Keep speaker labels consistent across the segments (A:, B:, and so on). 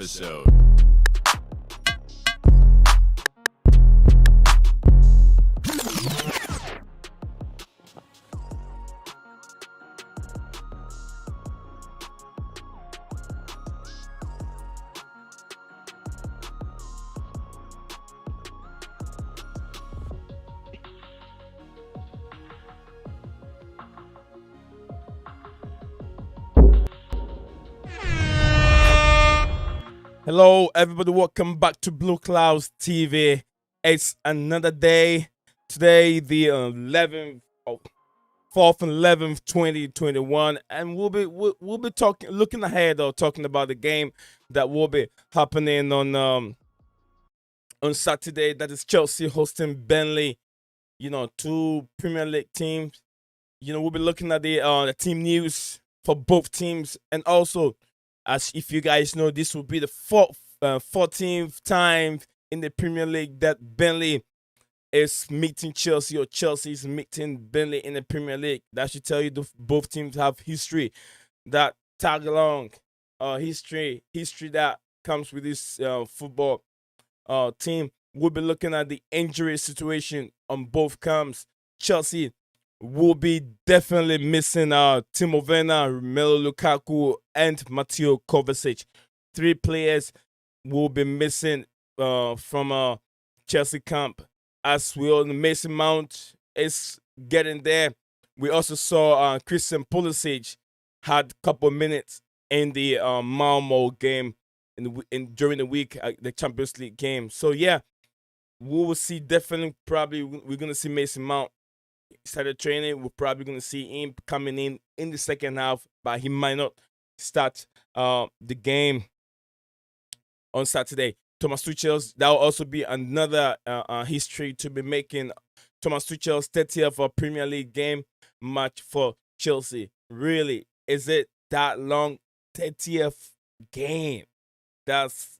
A: episode.
B: Hello, everybody. Welcome back to Blue Clouds TV. It's another day. Today, the 11th, 4th and 11th, 2021, and we'll be talking, looking ahead, or talking about the game that will be happening on Saturday. That is Chelsea hosting Burnley. Two Premier League teams. We'll be looking at the team news for both teams, and also, as if you guys know, this will be the 14th time in the Premier League that Burnley is meeting Chelsea, or Chelsea is meeting Burnley in the Premier League. That should tell you both teams have history, that tag along history that comes with this football team. We'll be looking at the injury situation on both camps. Chelsea will be definitely missing Timo Werner, Romelu Lukaku, and Mateo Kovacic. Three players will be missing from Chelsea camp. As we all know, Mason Mount is getting there. We also saw Christian Pulisic had a couple minutes in the Malmo game during the week, the Champions League game. So yeah, we will see, definitely, probably we're gonna see Mason Mount started training. We're probably going to see him coming in the second half, but he might not start the game on Saturday. Thomas Tuchel's, that will also be another history to be making. Thomas Tuchel's 30th Premier League game match for Chelsea. Really, is it that long? 30th game. That's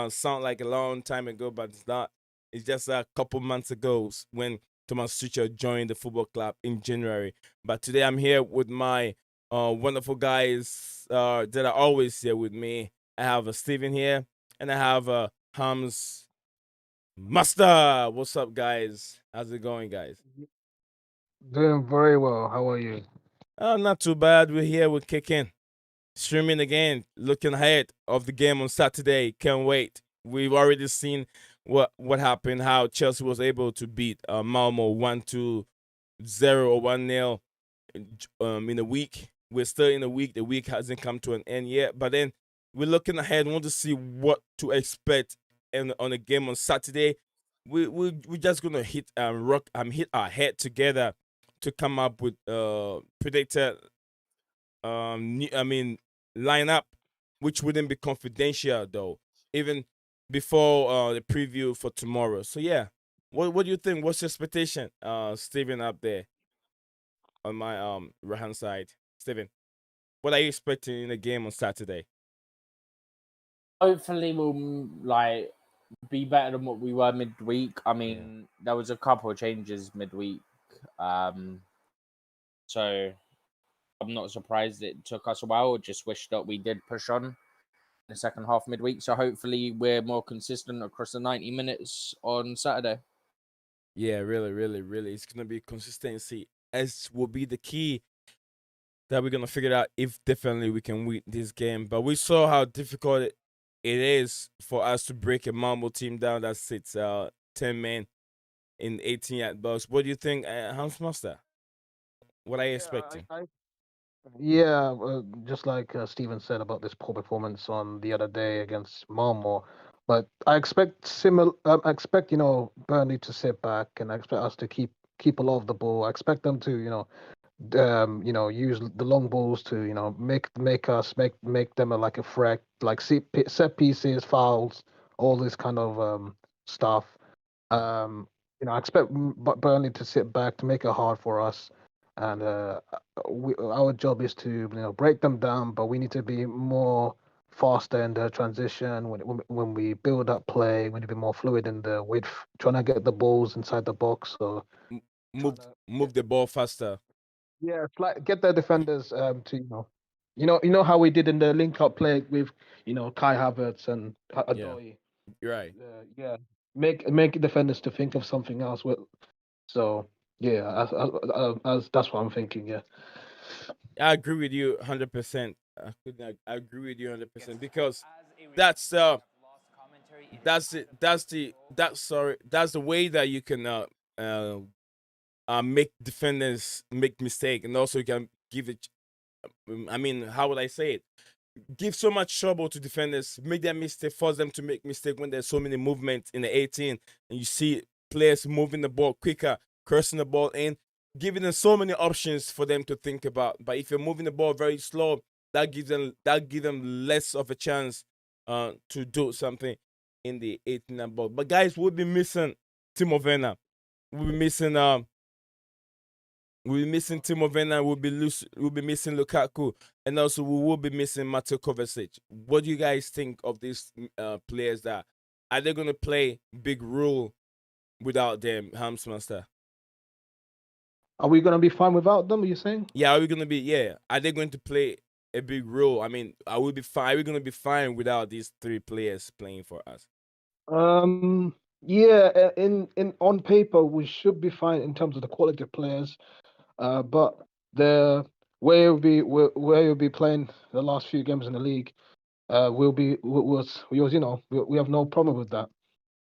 B: sound like a long time ago, but it's not. It's just a couple months ago when Thomas Tuchel joined the football club in January. But today I'm here with my wonderful guys that are always here with me. I have Steven here, and I have Hams Master. What's up, guys? How's it going, guys?
C: Doing very well. How are you?
B: Not too bad. We're here. We're kicking. Streaming again. Looking ahead of the game on Saturday. Can't wait. We've already seen what happened, how Chelsea was able to beat Malmo 1-0 or 1-0 in a week. We're still in a week. The week hasn't come to an end yet. But then we're looking ahead. We want to see what to expect on the game on Saturday. We're just gonna hit our head together to come up with predicted lineup, which wouldn't be confidential though, even before the preview for tomorrow. So yeah, what do you think? What's your expectation, Steven, up there on my right hand side? Steven, what are you expecting in the game on Saturday?
D: Hopefully we'll be better than what we were midweek. I mean, there was a couple of changes midweek, so I'm not surprised it took us a while. Just wish that we did push on in the second half midweek. So hopefully we're more consistent across the 90 minutes on Saturday.
B: Yeah, really, really, really. It's gonna be consistency as will be the key that we're gonna figure out if definitely we can win this game. But we saw how difficult it is for us to break a Malmo team down that sits 10 men in 18 at box. What do you think, Hans Master? What are you
C: Yeah,
B: expecting?
C: yeah. Just like Steven said about this poor performance on the other day against Malmo, but I expect similar. I expect Burnley to sit back, and I expect us to keep a lot of the ball. I expect them to use the long balls to make them like a threat, like set pieces, fouls, all this kind of stuff. I expect Burnley to sit back to make it hard for us, and our job is to break them down. But we need to be more faster in the transition when we build up play. We need to be more fluid in the width, trying to get the balls inside the box. So
B: Move the ball faster.
C: yeah, get the defenders to You know how we did in the link-up play with Kai Havertz and
B: Yeah,
C: Adoy.
B: you're right.
C: Yeah, make defenders to think of something else. So yeah, that's what I'm thinking. Yeah.
B: I agree with you 100%. I agree with you 100% because that's that's the way that you can uh make defenders make mistake, and also you can give it. I mean, how would I say it? Give so much trouble to defenders, make them mistake, force them to make mistake when there's so many movements in the 18, and you see players moving the ball quicker, crossing the ball in, giving them so many options for them to think about. But if you're moving the ball very slow, that gives them less of a chance to do something in the 18 ball. But guys, we'll be missing Timo Werner. We'll be missing Timo Werner. We'll be missing Lukaku, and also we will be missing Mateo Kovacic. What do you guys think of these players? That are they going to play big role without them, Hamsmaster?
C: Are we gonna be fine without them? Are you saying?
B: Yeah, are we going to be? Yeah, are they going to play a big role? I mean, are we be fine? Are we going to be fine without these three players playing for us?
C: Yeah. In on paper, we should be fine in terms of the quality of players. But the where you'll be playing the last few games in the league, we have no problem with that.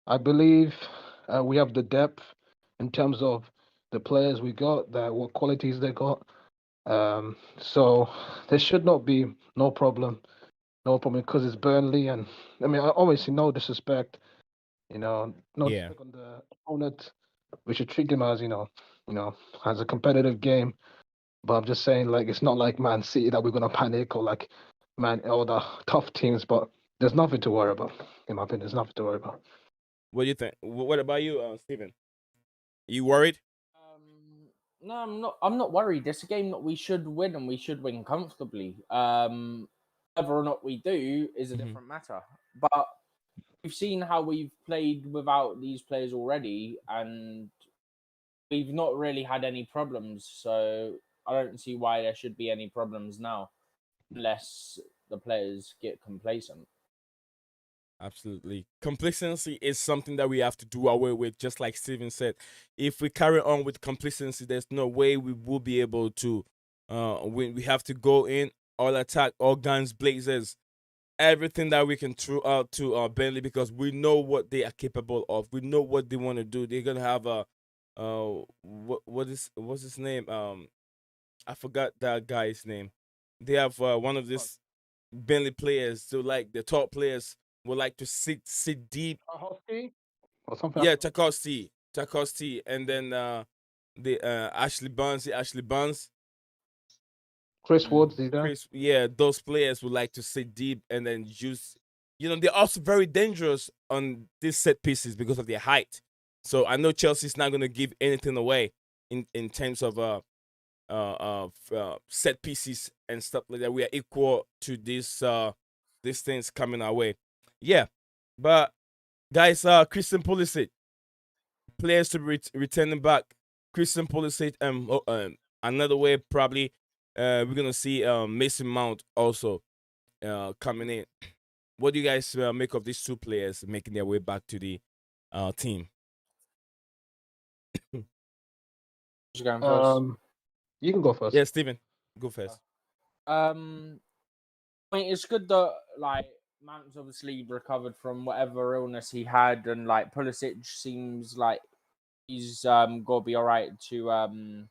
C: I believe we have the depth in terms of the players we got, what qualities they got. So there should not be no problem because it's Burnley, and I mean, obviously, no disrespect, no
B: Yeah.
C: disrespect on the opponent. We should treat them as as a competitive game. But I'm just saying, like, it's not like Man City that we're gonna panic or like all the tough teams. But there's nothing to worry about. In my opinion, there's nothing to worry about.
B: What do you think? What about you, Steven? You worried?
D: No, I'm not. I'm not worried. It's a game that we should win, and we should win comfortably. Whether or not we do is a different matter. But we've seen how we've played without these players already, and we've not really had any problems. So I don't see why there should be any problems now, unless the players get complacent.
B: Absolutely. Complacency is something that we have to do away with, just like Steven said. If we carry on with complacency, there's no way we will be able to win. We have to go in, all attack, all guns blazers, everything that we can throw out to Burnley, because we know what they are capable of. We know what they want to do. They're gonna have a what's his name? I forgot that guy's name. They have one of these Burnley players, so like the top players would like to sit deep.
C: Hosky or something.
B: Yeah, Tarkowski, and then the Ashley Barnes,
C: Chris Woods, is there?
B: Chris. Yeah, those players would like to sit deep and then use. They're also very dangerous on these set pieces because of their height. So I know Chelsea's not going to give anything away in terms of set pieces and stuff like that. We are equal to these things coming our way. Yeah, but guys, Christian Pulisic, players to be returning back. Christian Pulisic, another way probably, we're gonna see Mason Mount also coming in. What do you guys make of these two players making their way back to the team?
D: Who's going first?
C: You can go first.
B: Yeah, Steven, go first.
D: I mean, it's good that like Mount's obviously recovered from whatever illness he had, and like Pulisic seems like he's got to be all right to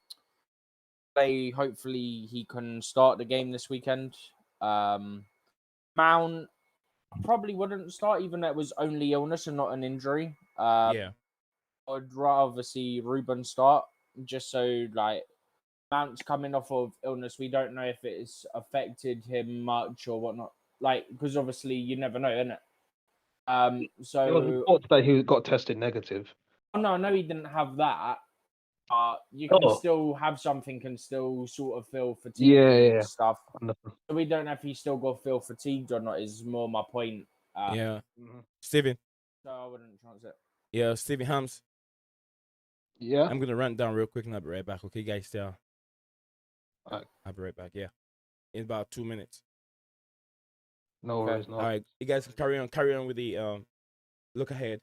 D: play. Hopefully, he can start the game this weekend. Mount probably wouldn't start, even though it was only illness and not an injury.
B: Yeah.
D: I'd rather see Ruben start, just so like Mount's coming off of illness. We don't know if it's affected him much or whatnot. Like, because obviously you never know, innit?
C: There was reports that he got tested negative.
D: Oh no, I know he didn't have that. But you can still have something and still sort of feel fatigued and stuff. So we don't know if he still got feel fatigued or not. Is more my point.
B: Yeah. Steven.
D: So I wouldn't chance it.
B: Yeah, Steven Hams.
C: Yeah.
B: I'm gonna run down real quick and I'll be right back. Okay, guys, stay on.
C: All right.
B: I'll be right back. Yeah. in about 2 minutes.
C: No
D: Okay.
C: worries. No.
B: All right, you guys can carry on with the look ahead.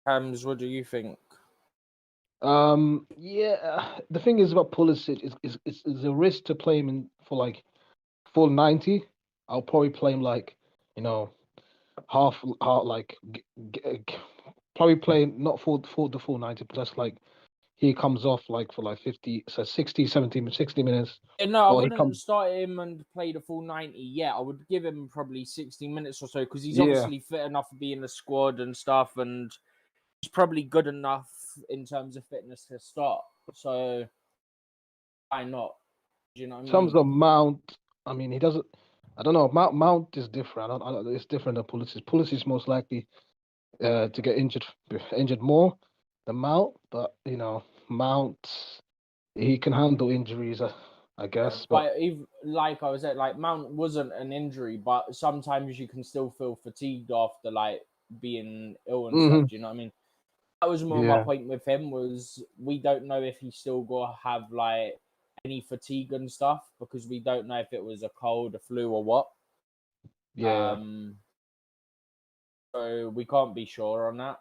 D: Hams, what do you think?
C: Yeah. The thing is about Pulisic is a risk to play him in for like full 90. I'll probably play him like, you know, half like probably play not the full 90, but that's like he comes off like for like 50, so 60, 70, 60 minutes.
D: No, I
C: Or he
D: wouldn't
C: comes.
D: start him and play the full 90 yet. I would give him probably 60 minutes or so because he's
C: Yeah.
D: obviously fit enough to be in the squad and stuff, and he's probably good enough in terms of fitness to start. So why not? Do you know what I
C: In terms
D: mean?
C: of Mount, I mean, he doesn't. I don't know. Mount is different. I don't, it's different than Pulisic. Pulisic is most likely to get injured more than Mount, but you know, Mount he can handle injuries, I guess. But
D: But if, like I was saying, like Mount wasn't an injury, but sometimes you can still feel fatigued after like being ill and stuff.
C: mhm,
D: Do you know what I mean? That was more my
C: yeah,
D: point with him was we don't know if he's still gonna have like any fatigue and stuff because we don't know if it was a cold, a flu, or what.
C: yeah,
D: So we can't be sure on that.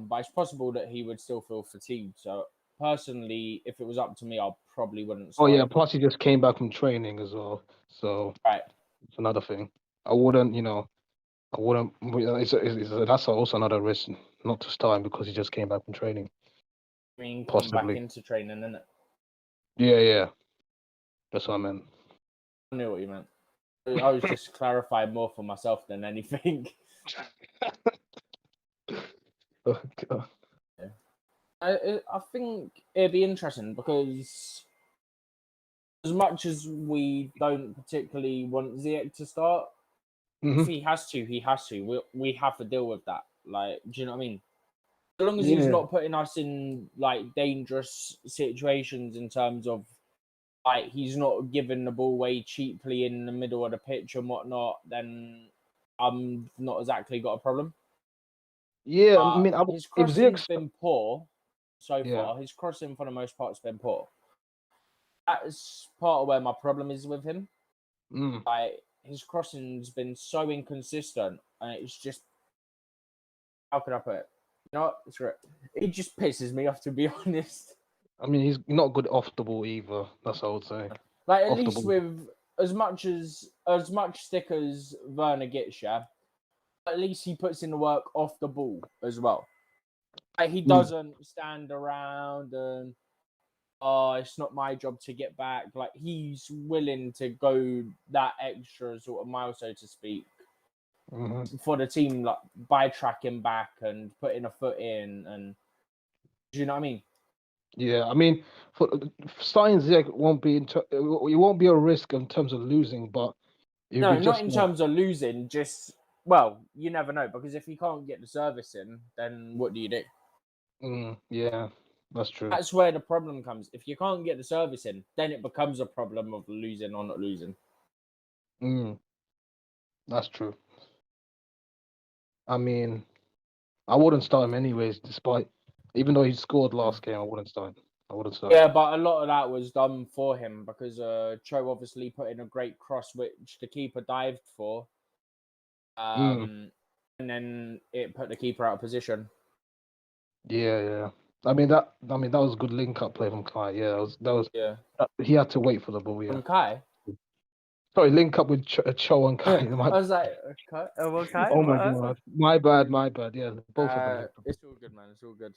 D: But it's possible that he would still feel fatigued. So personally, if it was up to me, I probably wouldn't
C: oh
D: start
C: yeah.
D: him.
C: Plus, he just came back from training as well, so
D: Right.
C: it's another thing. I wouldn't, you know, I wouldn't. That's also another risk not to start him because he just came back from training.
D: I mean, come back
C: Possibly.
D: into training, innit?
C: Yeah, yeah. That's what I meant.
D: I knew what you meant. I was just clarifying more for myself than anything.
C: Oh, God.
D: I think it'd be interesting because as much as we don't particularly want Ziyech to start, if
C: Mhm.
D: he has to, he has to. We have to deal with that. Like, do you know what I mean? As long as he's
C: Yeah,
D: not putting us in like dangerous situations in terms of like he's not giving the ball away cheaply in the middle of the pitch and whatnot, then I'm not exactly got a problem.
C: yeah. I mean,
D: His
C: if
D: crossing's
C: Ziyech,
D: been poor so
C: yeah.
D: far. His crossing for the most part has been poor. That's part of where my problem is with him.
C: Mm.
D: Like his crossing's been so inconsistent, and it's just how can I put it? You know, it's right. It just pisses me off to be honest.
C: I mean, he's not good off the ball either. That's what I would say.
D: Like at
C: Off the
D: least
C: ball.
D: with as much stick as Werner gets, yeah. At least he puts in the work off the ball as well. Like he
C: Mm.
D: doesn't stand around and oh, it's not my job to get back. Like he's willing to go that extra sort of mile, so to speak,
C: Mhm.
D: for the team, like by tracking back and putting a foot in. And do you know what I mean?
C: Yeah, I mean, for starting Ziyech won't be it won't be a risk in terms of losing, but it'll be
D: No, not
C: just
D: in
C: like,
D: terms of losing. Just well, you never know because if he can't get the service in, then what do you do?
C: yeah, that's true.
D: That's where the problem comes. If you can't get the service in, then it becomes a problem of losing or not losing.
C: Mm, that's true. I mean, I wouldn't start him anyways, despite even though he scored last game, I wouldn't start him. I wouldn't start him.
D: Yeah, but a lot of that was done for him because Cho obviously put in a great cross, which the keeper dived for,
C: Mm,
D: and then it put the keeper out of position.
C: yeah, yeah. I mean that was a good link up play from Kai. Yeah,
D: Yeah,
C: he had to wait for the ball. Yeah.
D: from Kai.
C: Sorry, link up with Cho and Kai.
D: I was like, okay, okay,
C: Oh my
D: what?
C: god, my bad, my bad. Yeah, both of them linked
D: It's all good, man. It's all good.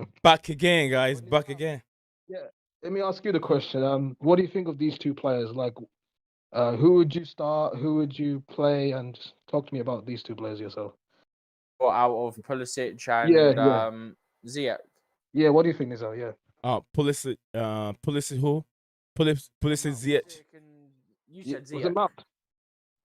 C: up.
B: Back again, guys. Back again.
C: Yeah, let me ask you the question. What do you think of these two players? Like, who would you start? Who would you play? And just talk to me about these two players yourself.
D: Or out of Pulisic
C: Yeah,
D: and
C: yeah,
D: Ziyech.
C: yeah. What do you think, Nizar? Yeah,
B: Pulisic who? Pulisic Ziyech.
D: Pulisic and you
C: yeah.
D: said
C: Was it
D: Ziyech.
C: Mount?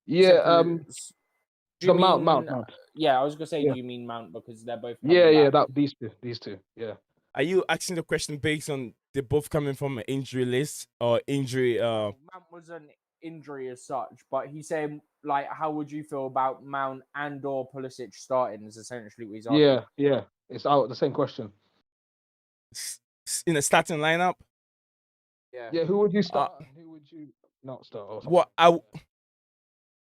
D: You said
C: Yeah,
D: Do you
C: the Mount,
D: mean?
C: Mount.
D: Yeah, I was gonna say,
C: Yeah,
D: do you mean Mount because they're both
C: yeah,
D: coming
C: yeah.
D: back?
C: That these two. Yeah.
B: Are you asking the question based on they both coming from an injury list or injury?
D: No, Mount was an injury as such, but he's saying like, how would you feel about Mount and or Pulisic starting? Is essentially what he's asking.
C: Yeah, yeah. It's out. The same question.
B: In the starting lineup.
C: Yeah, who would you
B: Uh,
C: start and who would you not start? Or something?
B: what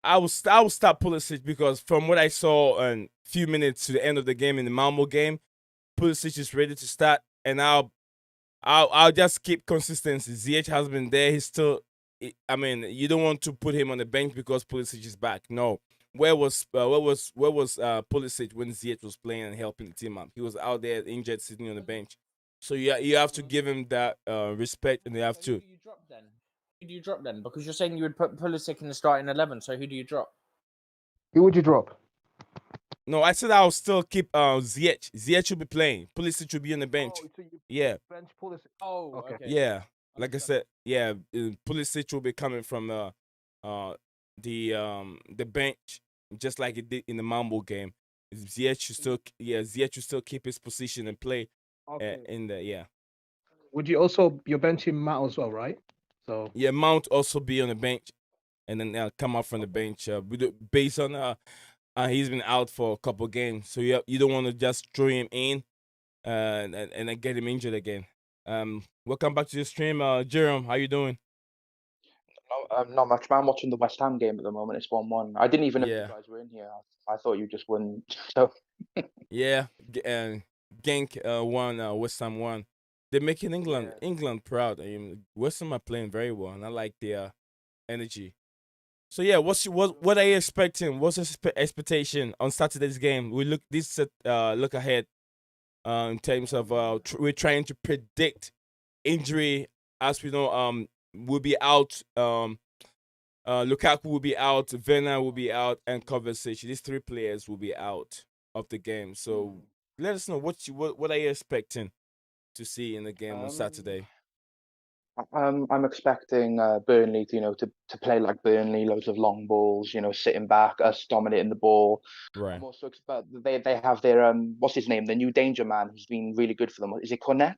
B: I will start Pulisic because from what I saw in few minutes to the end of the game in the Malmo game, Pulisic is ready to start, and I'll just keep consistency. Ziyech has been there. He's still. I mean, you don't want to put him on the bench because Pulisic is back. No. Where was Pulisic when Ziyech was playing and helping the team up? He was out there injured, sitting on the bench. So you have to give him that respect, and you have
D: So who
B: to.
D: do you drop then? Who do you drop then? Because you're saying you would put Pulisic in the starting 11. So who do you drop?
C: Who would you drop?
B: No, I said I'll still keep Ziyech. Ziyech will be playing. Pulisic will be on the bench.
C: Oh, so you
B: Yeah.
C: bench Pulisic.
D: Oh,
C: Okay.
D: okay.
B: Yeah, like I
D: Understand.
B: said, yeah, Pulisic will be coming from the bench, just like it did in the Mambo game. Ziyech should still keep his position and play
C: Okay.
B: in the yeah.
C: Would you also you're benching Matt as well, right? So
B: Yeah, Mount also be on the bench, and then come out from the bench. Based on he's been out for a couple games, so you don't want to just throw him in and then get him injured again. Welcome back to the stream, Jerome. How you doing?
A: Not much, man. Watching the West Ham game at the moment. It's 1-1. I didn't even know
B: Yeah.
A: you guys were in here. I thought you just won. So
B: Yeah, Genk won, West Ham won. They're making
A: Yeah.
B: England proud. I mean, West Ham are playing very well, and I like their energy. So yeah, what are you expecting? What's your expectation on Saturday's game? We look ahead in terms of we're trying to predict injury, as we know will be out. Lukaku will be out, Werner will be out, and Kovacic. These three players will be out of the game. So let us know what are you expecting to see in the game on Saturday.
A: I'm expecting Burnley to play like Burnley, loads of long balls, sitting back, us dominating the ball.
B: Right.
A: I'm also expect they have their what's his name, the new danger man who's been really good for them. Is it Cornet?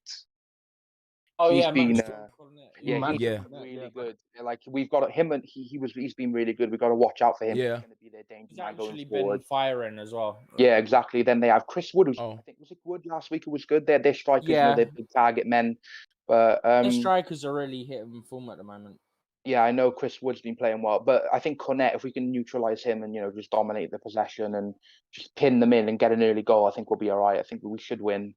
D: Oh
A: He's
D: yeah,
A: been
D: Max Cornet.
A: yeah,
C: Max
A: he's
B: Yeah.
A: been really good. Like we've got him, and he's been really good. We've got to watch out for him.
B: Yeah.
A: He's going to be their danger
D: He's
A: man going
D: actually
A: forward.
D: been firing as well.
A: Yeah, exactly. Then they have Chris Wood, who's,
B: Oh.
A: I think was it Wood last week who was good. They're strikers,
D: Yeah.
A: they're big target men. But
D: Their strikers are really hitting form at the moment.
A: yeah, I know Chris Wood's been playing well, but I think Cornet, if we can neutralize him and just dominate the possession and just pin them in and get an early goal, I think we'll be all right. I think we should win.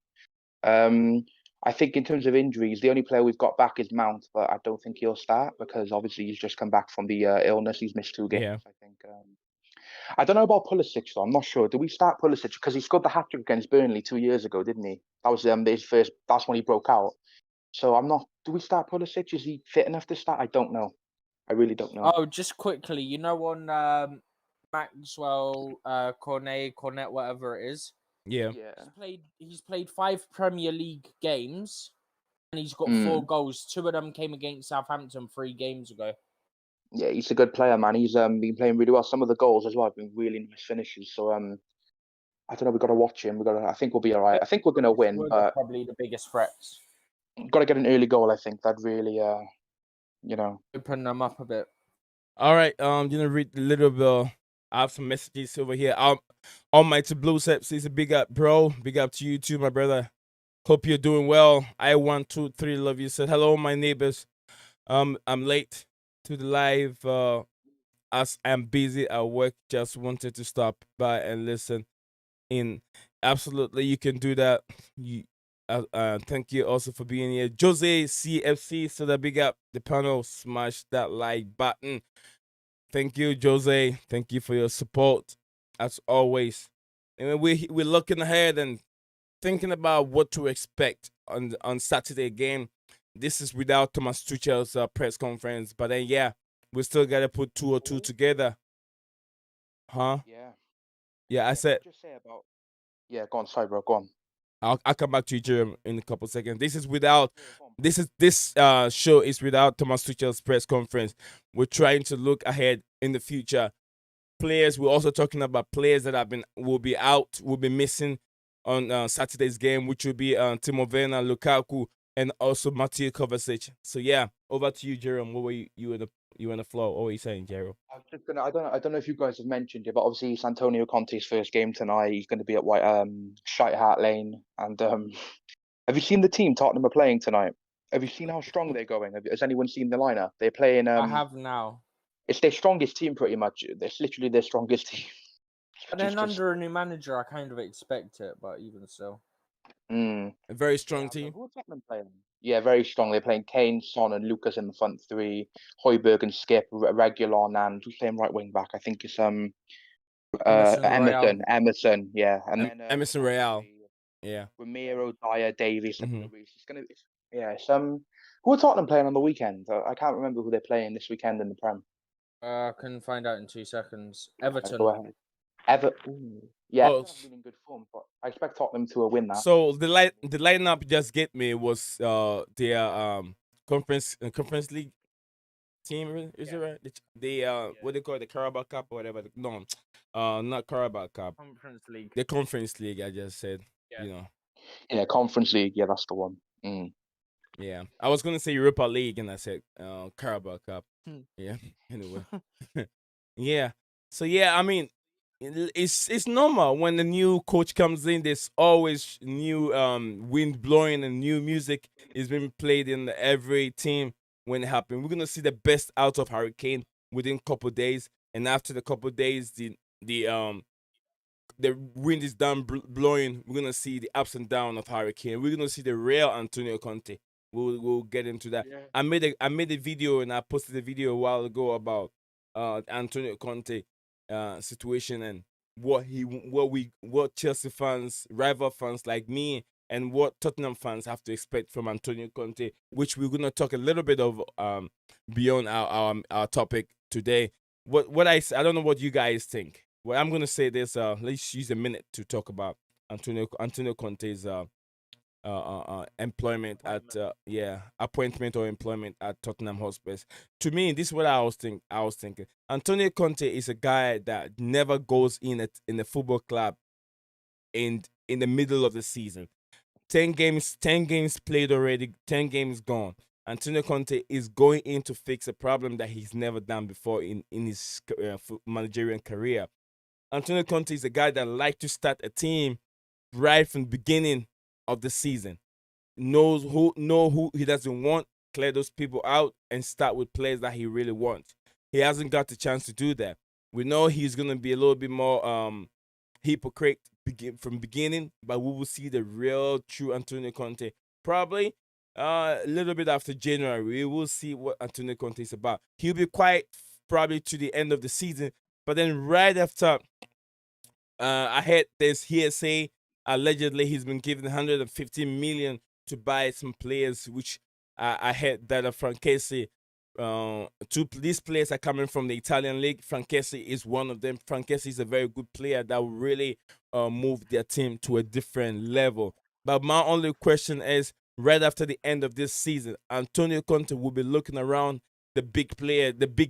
A: I think in terms of injuries, the only player we've got back is Mount, but I don't think he'll start because obviously he's just come back from the illness. He's missed 2 games,
B: Yeah.
A: I think. I don't know about Pulisic, though. I'm not sure. Do we start Pulisic? Because he scored the hat-trick against Burnley 2 years ago, didn't he? That was his first. That's when he broke out. So I'm not. Do we start Pulisic? Is he fit enough to start? I don't know. I really don't know.
D: Oh, just quickly, on Maxwell, Cornet, whatever it is.
B: Yeah.
D: He's played 5 Premier League games, and he's got 4 goals. 2 of them came against Southampton 3 games ago.
A: Yeah, he's a good player, man. He's been playing really well. Some of the goals as well have been really nice finishes. So I don't know. We've got to watch him. I think we'll be all right. I think we're going to win,
D: Wood
A: but
D: are probably the biggest threats.
A: got to get an early goal. I think that really,
D: Open them up a bit.
B: All right. Read a little bit. I have some messages over here. Almighty Blue says a big up, bro. Big up to you too, my brother. Hope you're doing well. I 1, 2, 3 love you. Said hello, my neighbors. I'm late to the live. As I'm busy at work, just wanted to stop by and listen in. Absolutely, you can do that. Thank you also for being here. Jose CFC, so that big up the panel. Smash that like button. Thank you, Jose. Thank you for your support, as always. And we're looking ahead and thinking about what to expect on Saturday game. This is without Thomas Tuchel's press conference, but then we still gotta put 2 or 2 together, huh?
A: Yeah.
B: I said.
A: Just say about. Yeah, go on. Sorry, bro. Go on.
B: I'll come back to you, Jerome, in a couple seconds. This show is without Thomas Tuchel's press conference. We're trying to look ahead in the future. Players, we're also talking about players that will be missing on Saturday's game, which will be Timo Werner, Lukaku, and also Mateo Kovacic. So over to you, Jerome. What were you in the flow? What were you saying, Jerome?
A: I was just gonna. I don't know if you guys have mentioned it, but obviously it's Antonio Conte's first game tonight. He's going to be at Shite Hart Lane. And have you seen the team Tottenham are playing tonight? Have you seen how strong they're going? Has anyone seen the lineup? They're playing.
D: I have now.
A: It's their strongest team, pretty much. It's literally their strongest team.
D: And then under a new manager, I kind of expect it, but even so.
B: A very strong team.
A: Who are Tottenham playing? Yeah, very strong. They're playing Kane, Son, and Lucas in the front three. Højbjerg and Skip, Regulon, and who's playing right wing back? I think it's Emerson, yeah, and then
B: Emerson Royale, yeah,
A: Ramiro, Dyer, Davies, It's gonna be, yeah. Who are Tottenham playing on the weekend? I can't remember who they're playing this weekend in the Prem.
D: I can find out in 2 seconds. Everton.
A: Go ahead. Everton, yeah, Everton's been in good form, but I expect Tottenham to win that.
B: So the lineup just get me was their conference league team, is it right? The what they call it, the Carabao Cup or whatever. No, not Carabao Cup.
D: Conference League.
B: The Conference League. I just said,
D: Yeah.
A: Yeah, Conference League. Yeah, that's the one.
B: Yeah, I was gonna say Europa League, and I said Carabao Cup. Yeah. Anyway. Yeah. So yeah, I mean, it's normal when the new coach comes in. There's always new wind blowing and new music is being played in every team when it happens. We're gonna see the best out of Harry Kane within a couple days, and after the couple days, the wind is done blowing. We're gonna see the ups and downs of Harry Kane. We're gonna see the real Antonio Conte. We'll get into that. Yeah. I made a video and I posted a video a while ago about Antonio Conte situation and what Chelsea fans, rival fans like me, and what Tottenham fans have to expect from Antonio Conte, which we're gonna talk a little bit of beyond our topic today. I don't know what you guys think. Well, I'm gonna say this. Let's use a minute to talk about Antonio Conte's appointment or employment at Tottenham Hotspur. To me, this is what I was thinking. Antonio Conte is a guy that never goes in the football club in the middle of the season. 10 games played already, 10 games gone. Antonio Conte is going in to fix a problem that he's never done before in his managerial career. Antonio Conte is a guy that likes to start a team right from the beginning of the season. Know who he doesn't want, clear those people out, and start with players that he really wants. He hasn't got the chance to do that. We know he's gonna be a little bit more hypocrite from beginning, but we will see the real true Antonio Conte probably a little bit after January. We will see what Antonio Conte is about. He'll be quiet probably to the end of the season, but then right after, I heard this hearsay. Allegedly, he's been given 150 million to buy some players, which I heard that Francesi. These players are coming from the Italian league. Francesi is one of them. Francesi is a very good player that will really move their team to a different level. But my only question is, right after the end of this season, Antonio Conte will be looking around the big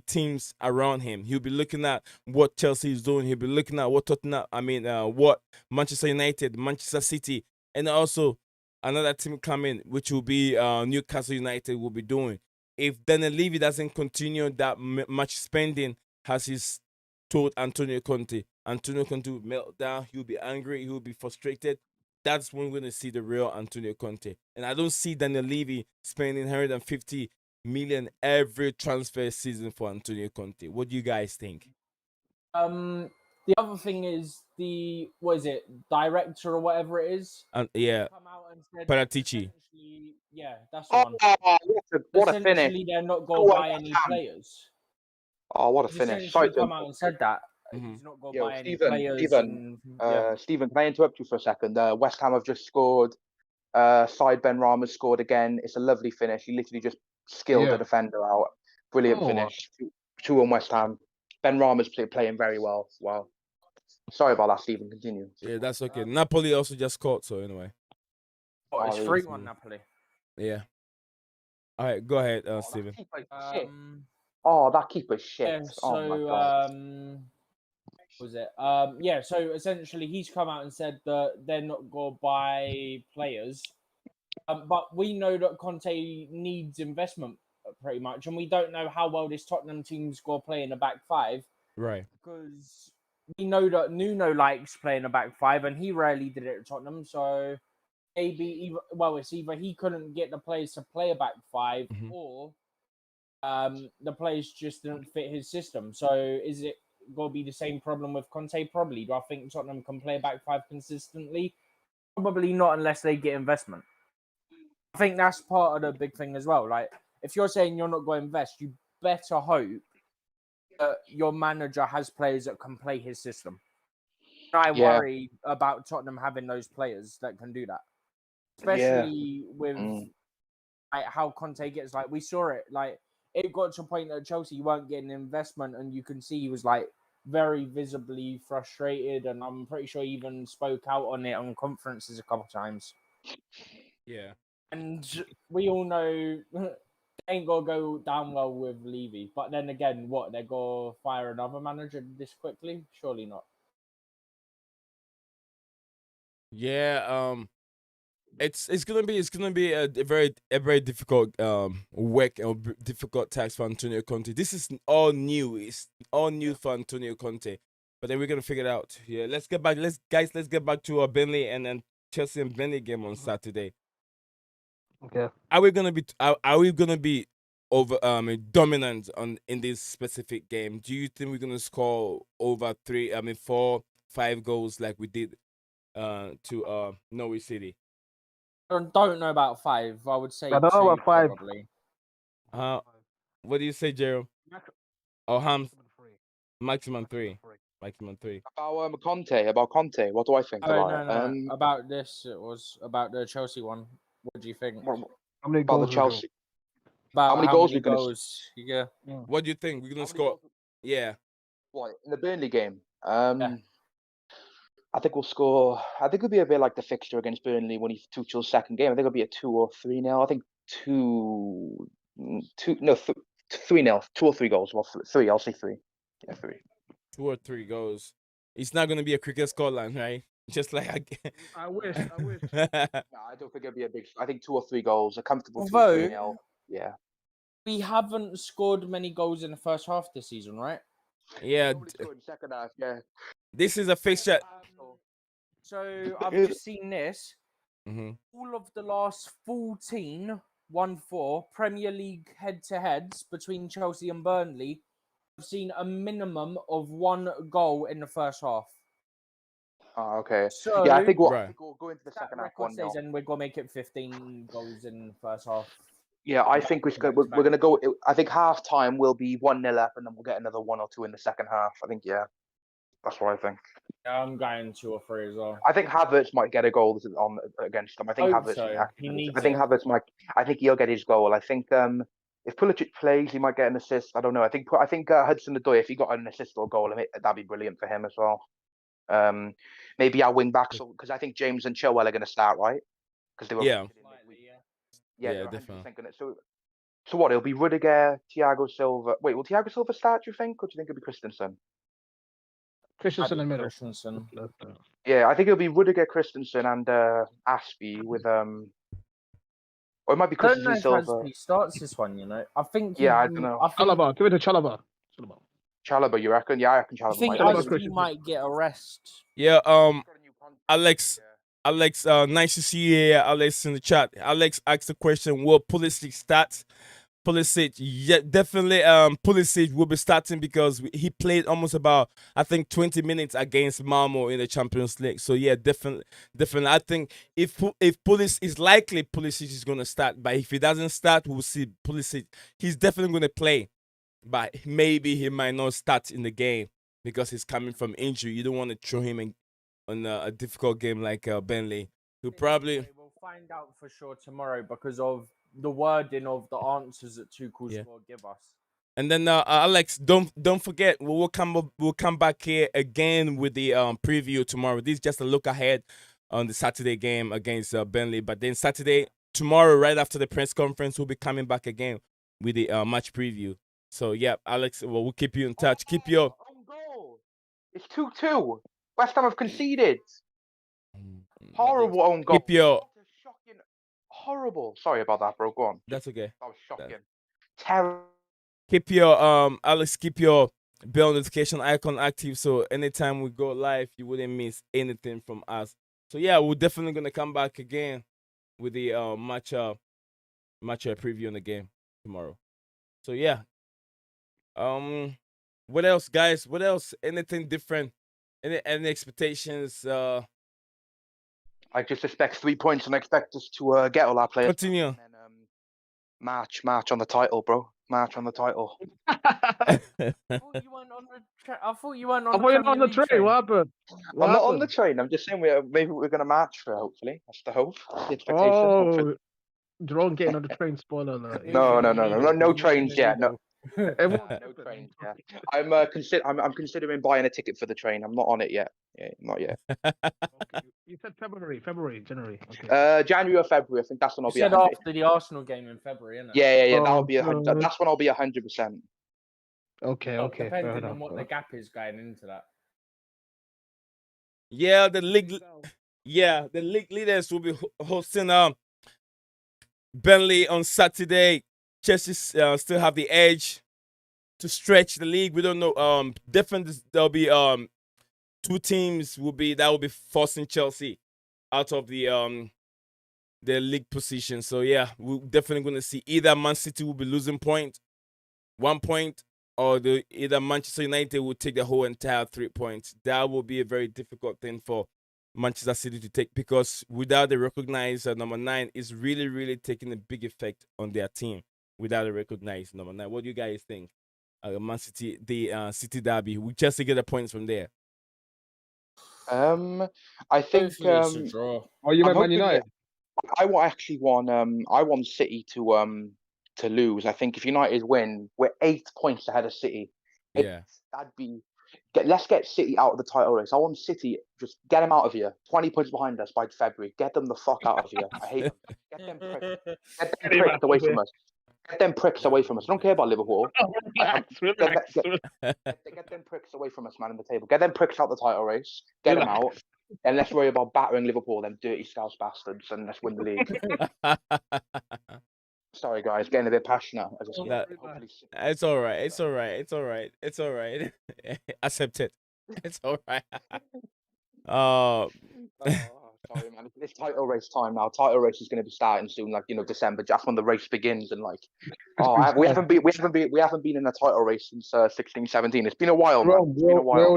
B: teams around him. He'll be looking at what Chelsea is doing. He'll be looking at what what Manchester United, Manchester City, and also another team coming, which will be Newcastle United will be doing. If Daniel Levy doesn't continue that much spending, as he's told Antonio Conte will melt down. He'll be angry. He'll be frustrated. That's when we're going to see the real Antonio Conte. And I don't see Daniel Levy spending 150 million every transfer season for Antonio Conte. What do you guys think?
D: The other thing is director or whatever it is.
B: Yeah,
D: come out and said
B: Paratici.
D: Yeah, that's the one.
A: What a finish!
D: Essentially, they're not going to buy any players.
A: Oh, what a finish! Sorry,
D: come out and said that. He's not going to buy any players.
A: Stephen, can I interrupt you for a second? West Ham have just scored. Side Ben Rama scored again. It's a lovely finish. He literally just skilled the defender out. Brilliant finish. 2 on West Ham. Ben Rama's playing very well. Wow. Sorry about that, Stephen. Continue.
B: Yeah, that's okay. Napoli also just scored, so anyway.
D: It's 3-1 Napoli.
B: Yeah. All right, go ahead, Stephen.
A: That keeper's shit.
D: Yeah, so, so essentially he's come out and said that they're not going to buy players. But we know that Conte needs investment pretty much, and we don't know how well this Tottenham team's going to play in the back five.
B: Right.
D: Because we know that Nuno likes playing a back five, and he rarely did it at Tottenham. So maybe it's either he couldn't get the players to play a back five, or the players just didn't fit his system. So is it going to be the same problem with Conte? Probably. Do I think Tottenham can play a back five consistently? Probably not, unless they get investment. I think that's part of the big thing as well. Like, if you're saying you're not going to invest, you better hope that your manager has players that can play his system. I worry about Tottenham having those players that can do that, especially with like how Conte gets. Like, we saw it. Like, it got to a point that Chelsea weren't getting investment, and you can see he was like very visibly frustrated. And I'm pretty sure he even spoke out on it on conferences a couple of times.
B: Yeah.
D: And we all know they ain't gonna go down well with Levy. But then again, what, they're gonna fire another manager this quickly? Surely not.
B: Yeah, it's gonna be a very difficult work or difficult task for Antonio Conte. This is all new. It's all new for Antonio Conte. But then we're gonna figure it out. Yeah, let's get back. Let's get back to our Burnley and then Chelsea and Burnley game on Saturday.
C: Okay.
B: Are we gonna be over dominant in this specific game? Do you think we're gonna score over 4, 5 goals like we did to Norwich City?
D: I don't know about 5. I would say
C: I don't know
D: 2,
C: about 5.
D: probably.
B: What do you say, Gerald? Oh, Hams, maximum 3.
A: About Conte, what do I think about it?
D: No. About this, it was about the Chelsea one. What do you think?
C: How many
A: About the
C: goals?
A: Chelsea.
D: About
A: how many goals we gonna?
D: Yeah.
B: What do you think? We're gonna score? Yeah.
A: What, in the Burnley game?
D: Yeah.
A: I think we'll score. I think it'll be a bit like the fixture against Burnley when he Tuchel's second game. I think it'll be a 2 or 3-0. I think 2, 3-0, 2 or 3 goals. Well, 3. I'll say 3. Yeah, 3.
B: 2 or 3 goals. It's not gonna be a cricket scoreline, right? Just like
C: I wish.
A: No, I don't think it'll be a big. I think 2 or 3 goals. A comfortable 2
D: Although,
A: 3-0. Yeah.
D: we haven't scored many goals in the first half this season, right?
B: Yeah.
A: Probably scored in the second half. Yeah.
B: This is a fixture.
D: So I've just seen this. All of the last 14 1-4 Premier League head-to-heads between Chelsea and Burnley, I've seen a minimum of 1 goal in the first half.
A: Oh, okay.
D: So
A: Yeah, I think we'll go into the
D: that
A: second half
D: record
A: 1-0.
D: says, and we're gonna make it 15 goals in the first half.
A: Yeah, I think we're going to go. I think half time will be 1-0 up, and then we'll get another 1 or 2 in the second half. I think, yeah, that's what I think.
D: Yeah, I'm going 2 or 3 as well.
A: I think Havertz might get a goal against them. I think
D: Hope
A: Havertz.
D: so. He needs
A: I think
D: it.
A: Havertz might. I think he'll get his goal. I think if Pulisic plays, he might get an assist. I don't know. I think Hudson-Odoi, if he got an assist or a goal, that'd be brilliant for him as well. Maybe our wing backs, because I think James and Chilwell are going to start, right? Because they were
B: Definitely.
A: So what? It'll be Rudiger, Thiago Silva. Wait, will Thiago Silva start? Do you think, or do you think it'll be Christensen?
C: Christensen in the middle.
D: Christensen.
A: Yeah, I think it'll be Rudiger, Christensen, and Aspie with or it might be Christensen
D: I don't know
A: Silva.
D: if Aspie starts this one. You know, I think.
A: I don't know.
C: Chalobah, give it to Chalobah.
A: Chalobah, you reckon? Yeah, I reckon Chalobah.
D: I think Aspie might get a rest.
B: Yeah. Alex, nice to see you here, Alex, in the chat. Alex asked the question: will Pulisic start? Pulisic, yeah, definitely. Pulisic will be starting because he played almost about 20 minutes against Malmo in the Champions League. So yeah, definitely. I think if Pulisic is likely, Pulisic is gonna start. But if he doesn't start, we'll see Pulisic. He's definitely gonna play, but maybe he might not start in the game because he's coming from injury. You don't want to throw him on a difficult game like Burnley. We'll
D: find out for sure tomorrow because of the wording of the answers that Tuchel's will give us.
B: And then Alex, don't forget, we'll come back here again with the preview tomorrow. This is just a look ahead on the Saturday game against Burnley. But then tomorrow, right after the press conference, we'll be coming back again with the match preview. So yeah, Alex, we'll keep you in touch. Keep your
A: own goal. It's 2-2. West Ham have conceded. Horrible own goal.
B: Keep your
A: shocking, horrible. Sorry about that, bro. Go on.
B: That's okay.
A: That was shocking. Terrible.
B: Keep your Alex, keep your bell notification icon active so anytime we go live, you wouldn't miss anything from us. So yeah, we're definitely gonna come back again with the match preview on the game tomorrow. So yeah. What else, guys? What else? Anything different? Any expectations?
A: I just expect 3 points and I expect us to get all our players.
B: Continue.
A: And then, march on the title, bro. March on the title.
D: I thought you weren't on I thought you weren't on
C: I
D: the
C: thought you're
D: Premier
C: on the
D: League
C: train. What happened? What
A: I'm not on the
C: happened?
A: train. I'm just saying maybe we're gonna march for it, hopefully. That's the hope. That's the expectation. Hopefully.
C: Oh, Jerome getting on the train. Spoiler alert.
A: No trains yet. No,
C: Everyone
A: no trains yet. I'm considering buying a ticket for the train. I'm not on it yet. Yeah, not yet.
C: Okay. You said February, January. Okay.
A: January or February. I think that's when I'll
D: You
A: be.
D: said after the Arsenal game in February, innit?
A: Yeah. That'll
C: Oh,
A: be 100. That's when I'll be 100%.
C: Okay.
D: Well,
C: Okay. Fair
D: depending
C: enough.
D: on what the gap is going into that.
B: Yeah, the league. Yeah, the league leaders will be hosting Burnley on Saturday. Chelsea still have the edge to stretch the league. We don't know. Definitely there'll be two teams will be forcing Chelsea out of the league position. So yeah, we're definitely gonna see either Man City will be losing 1 point, or either Manchester United will take the whole entire 3 points. That will be a very difficult thing for Manchester City to take, because without the recognized number 9, is really, really taking a big effect on their team. Without a recognized number 9, what do you guys think? Man City, the City derby, we just get the points from there.
A: I think.
D: Hopefully it's a draw.
C: Oh, you
A: I'm
C: meant Man
A: hoping,
C: United?
A: I actually want City to lose. I think if United win, we're 8 points ahead of City.
B: Yeah.
A: That'd be. Let's get City out of the title race. I want City, just get them out of here. 20 points behind us by February. Get them the fuck out of here. I hate them. Get them pricks away from us. Get them pricks away from us. I don't care about Liverpool.
C: Relax.
A: Get them pricks away from us, man, on the table. Get them pricks out the title race. Get them out. And let's worry about battering Liverpool, them dirty Scouse bastards, and let's win the league. Sorry, guys, getting a bit passionate.
B: It's all right. It's all right. It's all right. It's all right. Accept it. It's all right.
A: Sorry, man. It's title race time now. Title race is going to be starting soon, like December. That's when the race begins, and like, we haven't been in a title race since 16, 17. It's been a while, man. It's been a while.
C: We're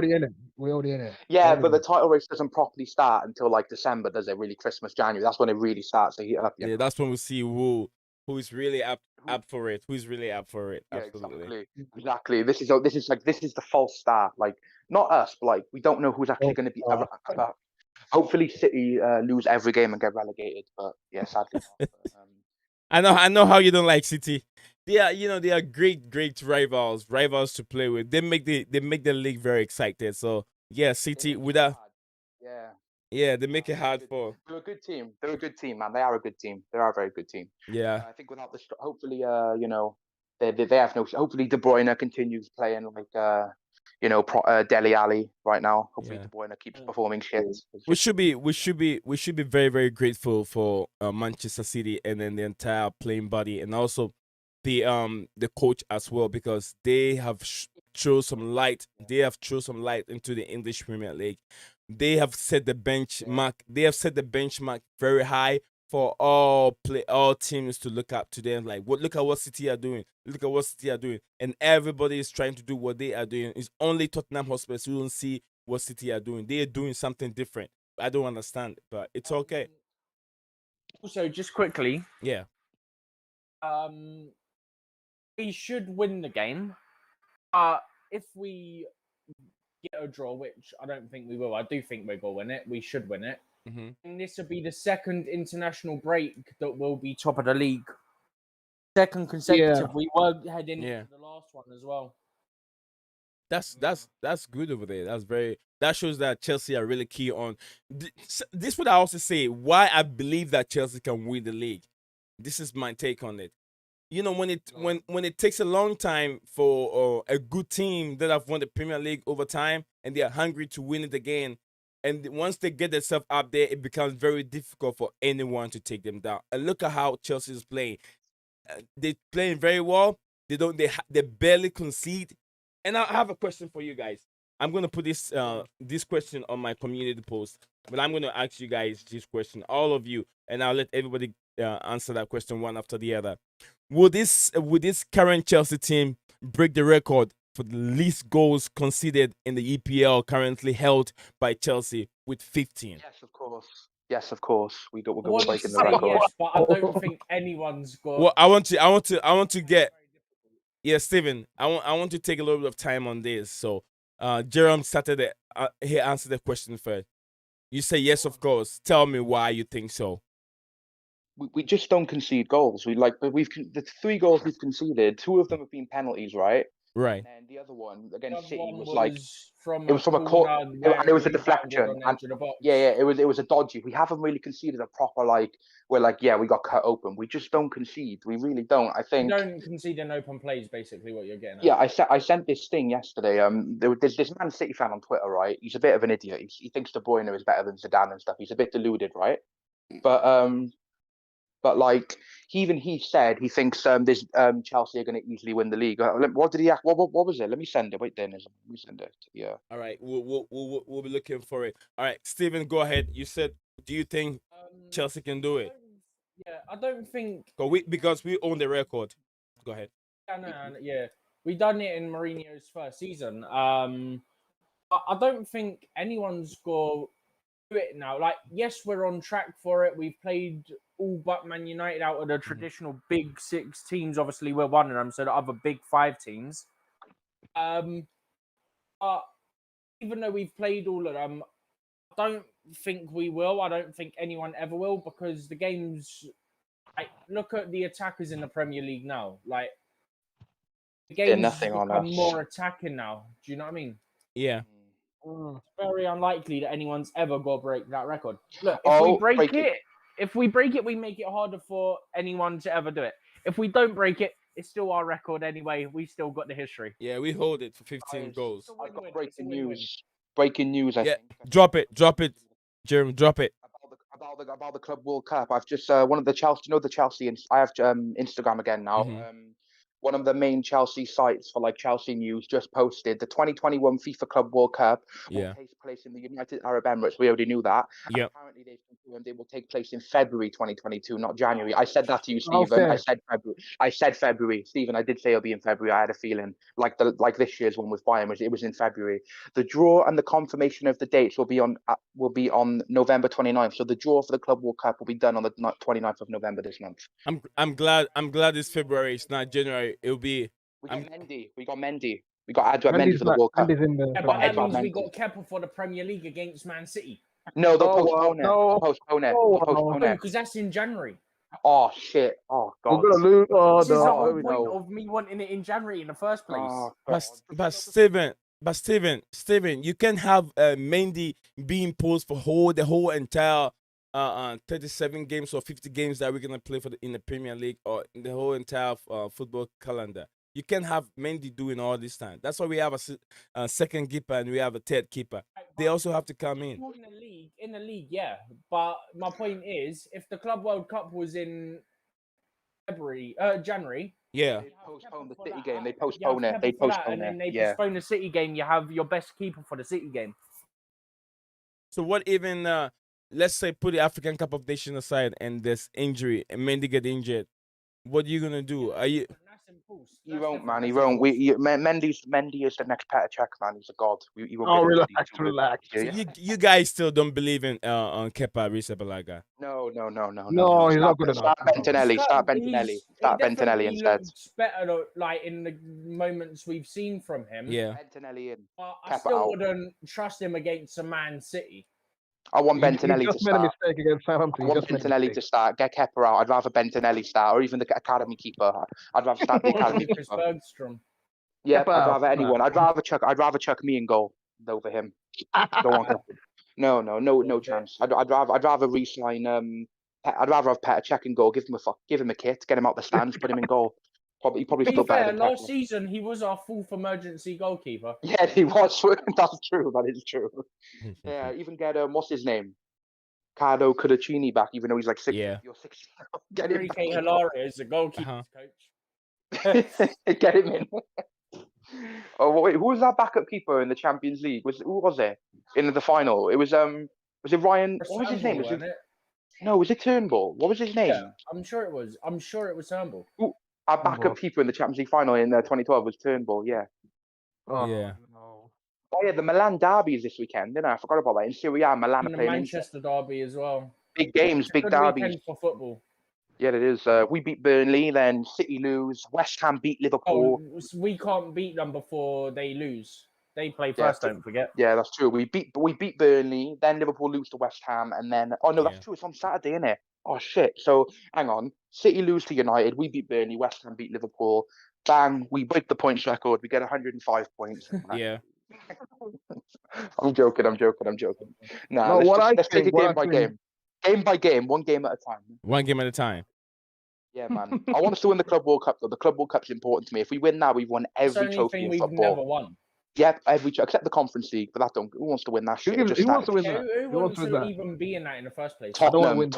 C: already in it.
A: Yeah, but the title race doesn't properly start until like December, does it? Really, Christmas, January. That's when it really starts to heat up.
B: Yeah, that's when we see who is really up for it. Who's really up for it?
A: Yeah,
B: absolutely.
A: Exactly. This is the false start. Like, not us, but like we don't know who's actually going to be. Hopefully, City lose every game and get relegated. But yeah, sadly. Not. But,
B: I know how you don't like City. They are great rivals to play with. They make the league very excited. So yeah, City without. Yeah, they make it hard for.
A: They're a good team. They're a good team, man. They are a good team. They are a very good team.
B: Yeah.
A: I think without hopefully, they have no. Hopefully, De Bruyne continues playing like Dele Alli right now. Hopefully, De Bruyne keeps performing shit.
B: We should be very, very grateful for Manchester City and then the entire playing body, and also the coach as well, because they have thrown some light. They have thrown some light into the English Premier League. They have set the benchmark. They have set the benchmark very high for all teams to look up to them. Like, look at what City are doing. Look at what City are doing, and everybody is trying to do what they are doing. It's only Tottenham Hotspur who don't see what City are doing. They are doing something different. I don't understand, but it's okay.
D: Also, just quickly,
B: yeah.
D: We should win the game. If we get a draw, which I don't think we will, I do think we're going to win it. We should win it.
B: Mm-hmm.
D: And this will be the second international break that will be top of the league. Second consecutive. Yeah. We were heading into the last one as well.
B: That's good over there. That shows that Chelsea are really key on this. Would I also say why I believe that Chelsea can win the league? This is my take on it. When it takes a long time for a good team that have won the Premier League over time, and they are hungry to win it again, and once they get themselves up there, it becomes very difficult for anyone to take them down. And look at how Chelsea is playing. They're playing very well. They barely concede. And I have a question for you guys. I'm gonna put this question on my community post. But I'm going to ask you guys this question, all of you, and I'll let everybody answer that question one after the other. Would this current Chelsea team break the record for the least goals conceded in the EPL, currently held by Chelsea with 15?
A: Yes, of course. Yes, of course. We're
D: I want to
A: breaking the
D: say
A: record.
D: yes, but I don't think anyone's got.
B: Well, I want to get. Yeah, Steven, I want to take a little bit of time on this. So, Jerome started it. He answered the question first. You say yes, of course. Tell me why you think so.
A: We just don't concede goals. The 3 goals we've conceded, 2 of them have been penalties, right?
B: Right.
A: And then the other one
D: The
A: against
D: other
A: City
D: one
A: was like
D: from
A: it was from a corner, and it was a deflection. And
D: Into the box.
A: yeah, it was a dodgy. We haven't really conceded a proper we got cut open. We just don't concede. We really don't. I
D: You
A: think.
D: don't concede in open plays, basically, what you're getting at.
A: Yeah, I sent this thing yesterday. There's this Man City fan on Twitter, right? He's a bit of an idiot. He thinks De Bruyne is better than Zidane and stuff. He's a bit deluded, right? But like even he said he thinks this Chelsea are going to easily win the league. What did he ask? What was it? Let me send it. Wait, Dennis. Let me send it. Yeah.
B: All right, we'll be looking for it. All right, Steven, go ahead. You said, do you think Chelsea can do it?
D: Yeah, I don't think.
B: Because we own the record. Go ahead.
D: Yeah, we done it in Mourinho's first season. I don't think anyone's going to do it now. Like, yes, we're on track for it. We've played all but Man United out of the traditional big 6 teams. Obviously, we're one of them, so the other big 5 teams. But even though we've played all of them, I don't think we will. I don't think anyone ever will, because the games. Like, look at the attackers in the Premier League now. Like, the games become more attacking now. Do you know what I mean?
B: Yeah.
D: It's very unlikely that anyone's ever going to break that record. Look, if we break it, we make it harder for anyone to ever do it. If we don't break it, it's still our record anyway. We still got the history.
B: Yeah, we hold it for 15 goals.
A: I've got breaking news. Breaking news. I think.
B: Drop it, Jeremy. Drop it.
A: About the Club World Cup. I've just one of the Chelsea. You know the Chelsea. I have Instagram again now.
B: Mm-hmm.
A: One of the main Chelsea sites for like Chelsea news just posted the 2021 FIFA Club World Cup will take place in the United Arab Emirates. We already knew that.
B: Yeah.
A: Apparently they've confirmed they will take place in February 2022, not January. I said that to you, Stephen.
C: Okay.
A: I said February. Stephen, I did say it'll be in February. I had a feeling like this year's one with Bayern it was in February. The draw and the confirmation of the dates will be on November 29th. So the draw for the Club World Cup will be done on the 29th of November this month.
B: I'm glad it's February. It's not January. It'll be.
A: We got Mendy. We got Mendy for the World Cup.
D: But that means we got Kepa for the Premier League against Man City.
A: No, they'll postpone it. They'll postpone it.
D: Because that's in January.
A: Oh shit! Oh god!
C: We're gonna lose. Oh
D: This is the whole
C: no!
D: point of me wanting it in January in the first place.
B: But Steven, you can have Mendy being posed for the whole entire 37 games or 50 games that we're gonna play in the Premier League or in the whole entire football calendar. You can't have Mendy doing all this time. That's why we have a second keeper and we have a third keeper. They also have to come in.
D: In the league, yeah. But my point is, if the Club World Cup was in January,
B: yeah,
A: they postpone the City game. They postpone it.
D: And then they postpone the City game. You have your best keeper for the City game.
B: So what even? Let's say put the African Cup of Nations aside and there's injury and Mendy get injured. What are you gonna do? Are you?
A: He won't, man. He won't. Mendy is the next Petr Cech, man. He's a god. He won't
C: Relax.
B: So you guys still don't believe in on Kepa Arrizabalaga?
A: No.
C: No, he's not good enough.
A: Start Bentinelli instead.
D: Looks better, like in the moments we've seen from him.
B: Yeah.
A: Bentinelli in.
D: But I still wouldn't trust him against a Man City.
A: I want Bentinelli to start.
C: He just made a mistake against Southampton.
A: I want Bentinelli to start. Get Kepa out. I'd rather Bentinelli start, or even the academy keeper. I'd rather start the academy keeper.
D: Bergstrom.
A: Yeah, I'd rather anyone. I'd rather chuck me in goal over him. Don't want Kepa. No chance. I'd rather re-sign. I'd rather have Petr Cech in goal. Give him a kit. Get him out the stands. Put him in goal. Probably still better than
D: last season he was our fourth emergency goalkeeper.
A: Yeah, he was. That's true. That is true. Yeah, even get what's his name, Carlo Cudicini back, even though he's like 60.
B: Yeah.
A: You're 60. Get him.
D: Enrique Hilaria is the goalkeeper coach.
A: Get him in. Oh wait, who was that backup keeper in the Champions League? Who was it in the final? It was Was it Ryan? What was his name?
D: Turnbull, wasn't it?
A: No, was it Turnbull? What was his name?
D: Yeah, I'm sure it was. I'm sure it was Turnbull.
A: Ooh, our backup keeper in the Champions League final in 2012 was Turnbull. Yeah.
C: Oh,
B: Yeah.
C: no.
A: Oh yeah, the Milan derby is this weekend, didn't I? I forgot about that. In Serie A, Milan are
D: And the
A: playing Inter.
D: Manchester derby as well.
A: Big games, big
D: Good
A: derbies.
D: weekend for football.
A: Yeah, it is. We beat Burnley, then City lose. West Ham beat Liverpool.
D: Oh, we can't beat them before they lose. They play
A: Yeah,
D: first, don't forget.
A: Yeah, that's true. We beat Burnley, then Liverpool lose to West Ham, and then that's true. It's on Saturday, isn't it? Oh shit. So hang on. City lose to United. We beat Burnley. West Ham beat Liverpool. Bang! We break the points record. We get 105 points.
B: Yeah.
A: I'm joking. Nah,
C: No,
A: let's take it game by game, one game at a time.
B: One game at a time.
A: Yeah, man. I want us to win the Club World Cup though. The Club World Cup's important to me. If we win that, we've won
D: It's the
A: every
D: only
A: trophy
D: thing
A: in
D: we've
A: football.
D: never won.
A: Yeah, except the Conference League, but who wants to win that shit?
C: Who wants to win that?
D: Who wants to even be in that in the first place?
C: I don't want to win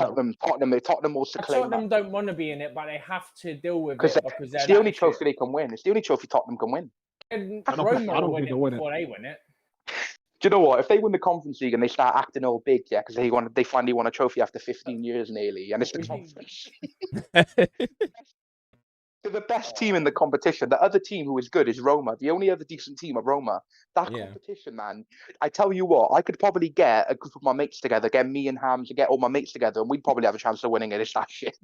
A: Tottenham wants to claim
D: Tottenham
A: that.
D: don't want to be in it, but they have to deal with it
A: Because
D: because
A: it's the only trophy they can win. It's the only trophy Tottenham can win.
D: And
C: I don't
D: Roma will
C: think
D: win
C: they'll win
D: it before they win it.
A: Do you know what? If they win the Conference League and they start acting all big, yeah, because they finally won a trophy after 15 years nearly, and it's the Conference. They're the best team in the competition. The other team who is good is Roma. The only other decent team are Roma. That competition, man. I tell you what, I could probably get a group of my mates together, get me and Hams, get all my mates together, and we'd probably have a chance of winning it. It's that shit.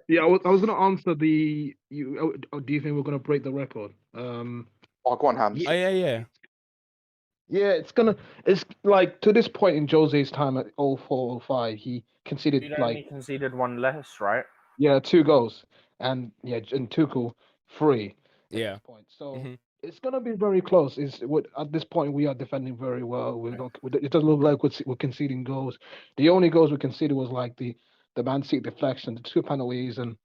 C: Yeah, I was going to answer do you think we're going to break the record?
A: Oh, go on, Hams.
B: Yeah.
C: Yeah, it's like to this point in Jose's time at 04-05, he conceded
D: only conceded one less, right?
C: Yeah, 2 goals. And and Tuchel 3 at
B: Yeah.
C: this point. So it's gonna be very close. At this point we are defending very well. It doesn't look like we're conceding goals. The only goals we conceded was like the Man City deflection, the 2 penalties, and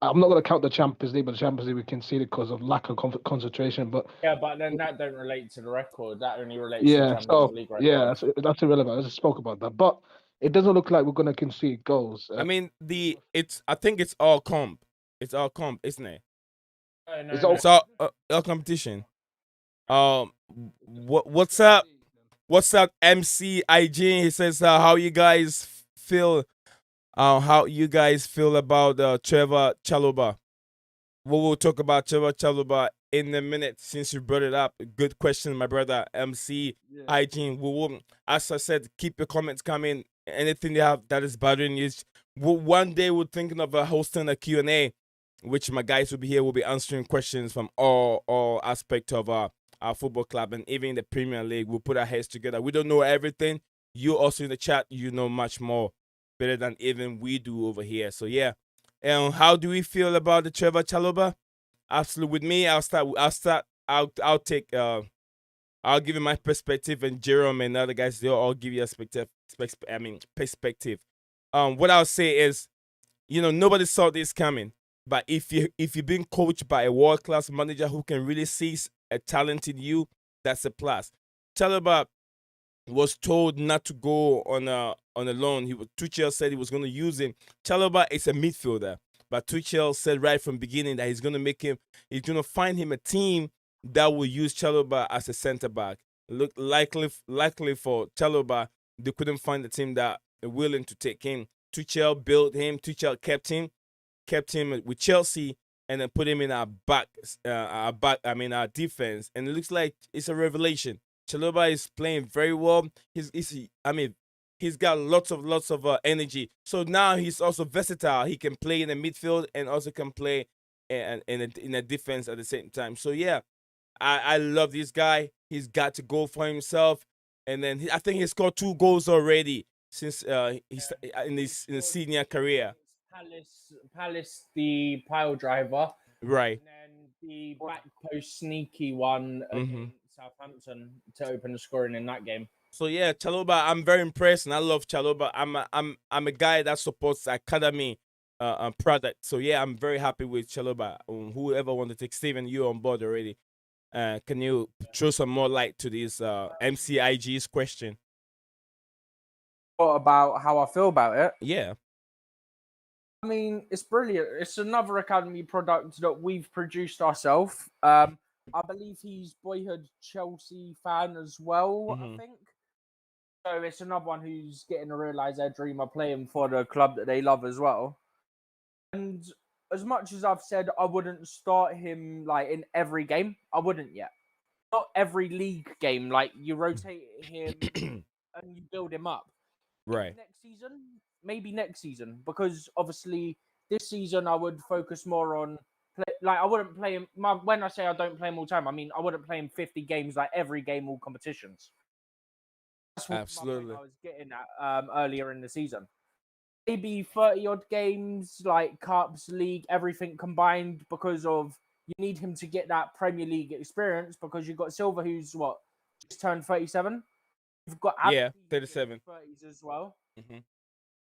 C: I'm not gonna count the Champions League, but the Champions League we conceded because of lack of concentration. But
D: but then that don't relate to the record. That only relates to the Champions League record.
C: Yeah, that's irrelevant. I just spoke about that, but it doesn't look like we're gonna concede goals.
B: I mean, I think it's all comp. It's all comp, isn't it?
D: No,
B: it's all competition. What's up? What's up, MCIG? He says, how you guys feel? How you guys feel about Trevor Chalobah? We'll talk about Trevor Chalobah in a minute since you brought it up. Good question, my brother MCIG. As I said, keep your comments coming. Anything you have that is bothering you. One day we're thinking of hosting a Q&A, which my guys will be here. We'll be answering questions from all aspects of our football club and even the Premier League. We'll put our heads together. We don't know everything. You also in the chat, you know much more better than even we do over here. So yeah. And how do we feel about the Trevor Chalobah? Absolutely. With me, I'll take I'll give you my perspective, and Jerome and other guys, they'll all give you a perspective. What I'll say is, nobody saw this coming. But if you've been coached by a world-class manager who can really see a talent in you, that's a plus. Chalobah was told not to go on a loan. Tuchel said he was going to use him. Chalobah is a midfielder, but Tuchel said right from the beginning that he's going to find him a team that will use Chalobah as a center back. Look, likely for Chalobah, they couldn't find a team that are willing to take him. Tuchel built him. Tuchel kept him with Chelsea, and then put him in our defense. And it looks like it's a revelation. Chalobah is playing very well. He's got lots of energy. So now he's also versatile. He can play in the midfield and also can play in a defense at the same time. So yeah, I love this guy. He's got to go for himself. And then I think he scored 2 goals already since he's in his senior career.
D: Palace, the pile driver,
B: right?
D: And then the back post sneaky one against Southampton to open the scoring in that game.
B: So yeah, Chalobah, I'm very impressed, and I love Chalobah. I'm a guy that supports academy product. So yeah, I'm very happy with Chalobah. Whoever wants to take Steven, you on board already. Can you throw some more light to this MCIG's question?
D: What about how I feel about it?
B: Yeah.
D: I mean, it's brilliant. It's another academy product that we've produced ourselves. I believe he's boyhood Chelsea fan as well, I think. So it's another one who's getting to realise their dream of playing for the club that they love as well. And as much as I've said I wouldn't start him like in every game, I wouldn't yet. Not every league game. Like you rotate him and you build him up.
B: Right.
D: Maybe next season, because obviously this season I would focus more on like I wouldn't play him. When I say I don't play him all the time, I mean I wouldn't play him 50 games, like every game, all competitions. That's what
B: Absolutely.
D: my point I was getting at earlier in the season. Maybe 30 odd games, like cups, league, everything combined, because of you need him to get that Premier League experience, because you've got Silva, who's what, just turned 37. You've got
B: Yeah,
D: Abdi,
B: 37.
D: 30s as well.
B: Mm-hmm.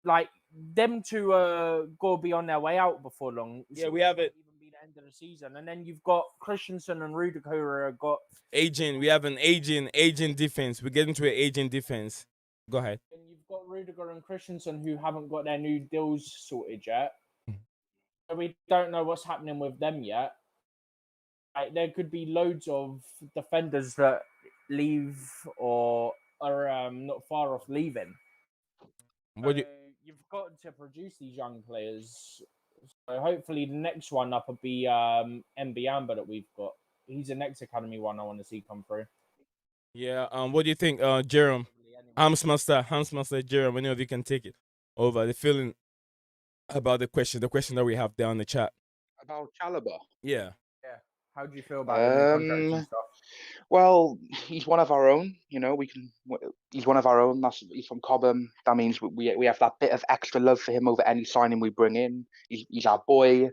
D: Like them to go be on their way out before long.
B: Yeah, we have it.
D: Even be the end of the season, and then you've got Christensen and Rudiger who are got
B: aging. We have an aging defense. We're getting to an aging defense. Go ahead.
D: And you've got Rudiger and Christensen who haven't got their new deals sorted yet. So we don't know what's happening with them yet. Like, there could be loads of defenders that leave or are not far off leaving. You've got to produce these young players. So hopefully the next one up will be MB Amber that we've got. He's the next academy one I want to see come through.
B: Yeah. What do you think, Jerome? Hamsmaster Jerome, any of you can take it over. The feeling about the question that we have there on the chat.
A: About Chalobah.
B: Yeah.
D: How do you feel about the contracts and stuff?
A: Well, he's one of our own. You know, he's one of our own. He's from Cobham. That means we have that bit of extra love for him over any signing we bring in. He's our boy.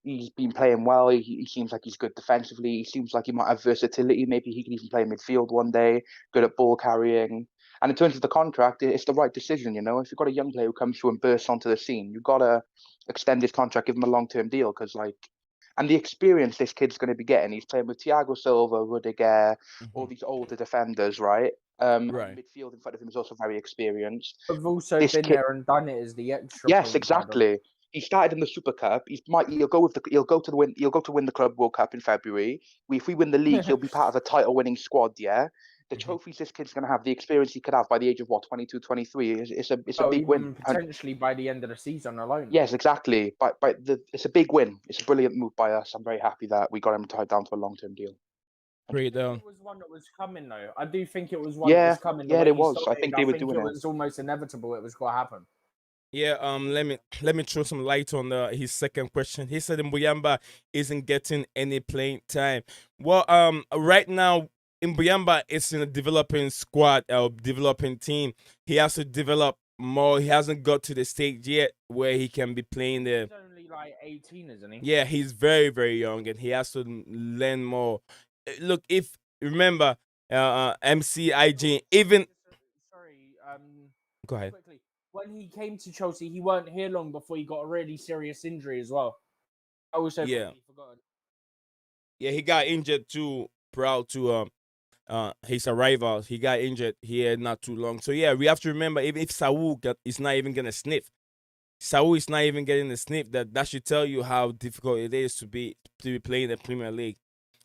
A: He's been playing well. He seems like he's good defensively. He seems like he might have versatility. Maybe he can even play midfield one day. Good at ball carrying. And in terms of the contract, it's the right decision. You know, if you've got a young player who comes through and bursts onto the scene, you've got to extend his contract, give him a long-term deal, because and the experience this kid's going to be getting. He's playing with Thiago Silva, Rudiger, all these older defenders, right?
B: Right.
A: Midfield in front of him is also very experienced.
D: I've also been there and done it as the extra.
A: Yes, exactly. He started in the Super Cup. He'll go to win the Club World Cup in February. If we win the league, he'll be part of a title-winning squad. Yeah. The trophies this kid's going to have, the experience he could have by the age of 22, 23, it's a big win.
D: Potentially by the end of the season alone.
A: Yes, exactly. It's a big win. It's a brilliant move by us. I'm very happy that we got him tied down to a long-term deal.
B: Great down.
D: It was one that was coming though. I do think it was one that was coming.
A: Yeah, it was. I think they were doing it.
D: It was almost inevitable. It was going to happen.
B: Yeah, let me throw some light on his second question. He said Mbuyamba isn't getting any playing time. Well, right now Mbuyamba is in a developing squad, developing team. He has to develop more. He hasn't got to the stage yet where he can be playing the.
D: He's only like 18, isn't he?
B: Yeah, he's very, very young, and he has to learn more. Look, if remember, MCIG even.
D: Sorry.
B: Go ahead.
D: Quickly. When he came to Chelsea, he weren't here long before he got a really serious injury as well. I also forgotten.
B: Yeah, he got injured too. Proud to his arrival. He got injured here not too long. So yeah, we have to remember if Saul is not even gonna sniff. Saul is not even getting the sniff. That should tell you how difficult it is to be playing the Premier League.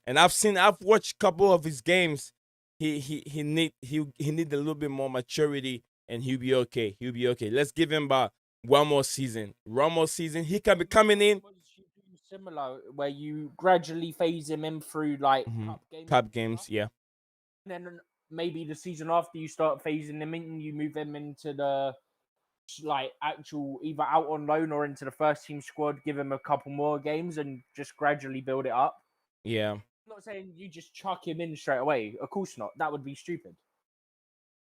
B: And I've watched a couple of his games. He need a little bit more maturity, and he'll be okay. He'll be okay. Let's give him about one more season. He can be coming in.
D: Similar, where you gradually phase him in through like
B: cup games, yeah.
D: And then maybe the season after you start phasing him in, you move him into the actual either out on loan or into the first team squad. Give him a couple more games and just gradually build it up.
B: Yeah.
D: I'm not saying you just chuck him in straight away. Of course not. That would be stupid.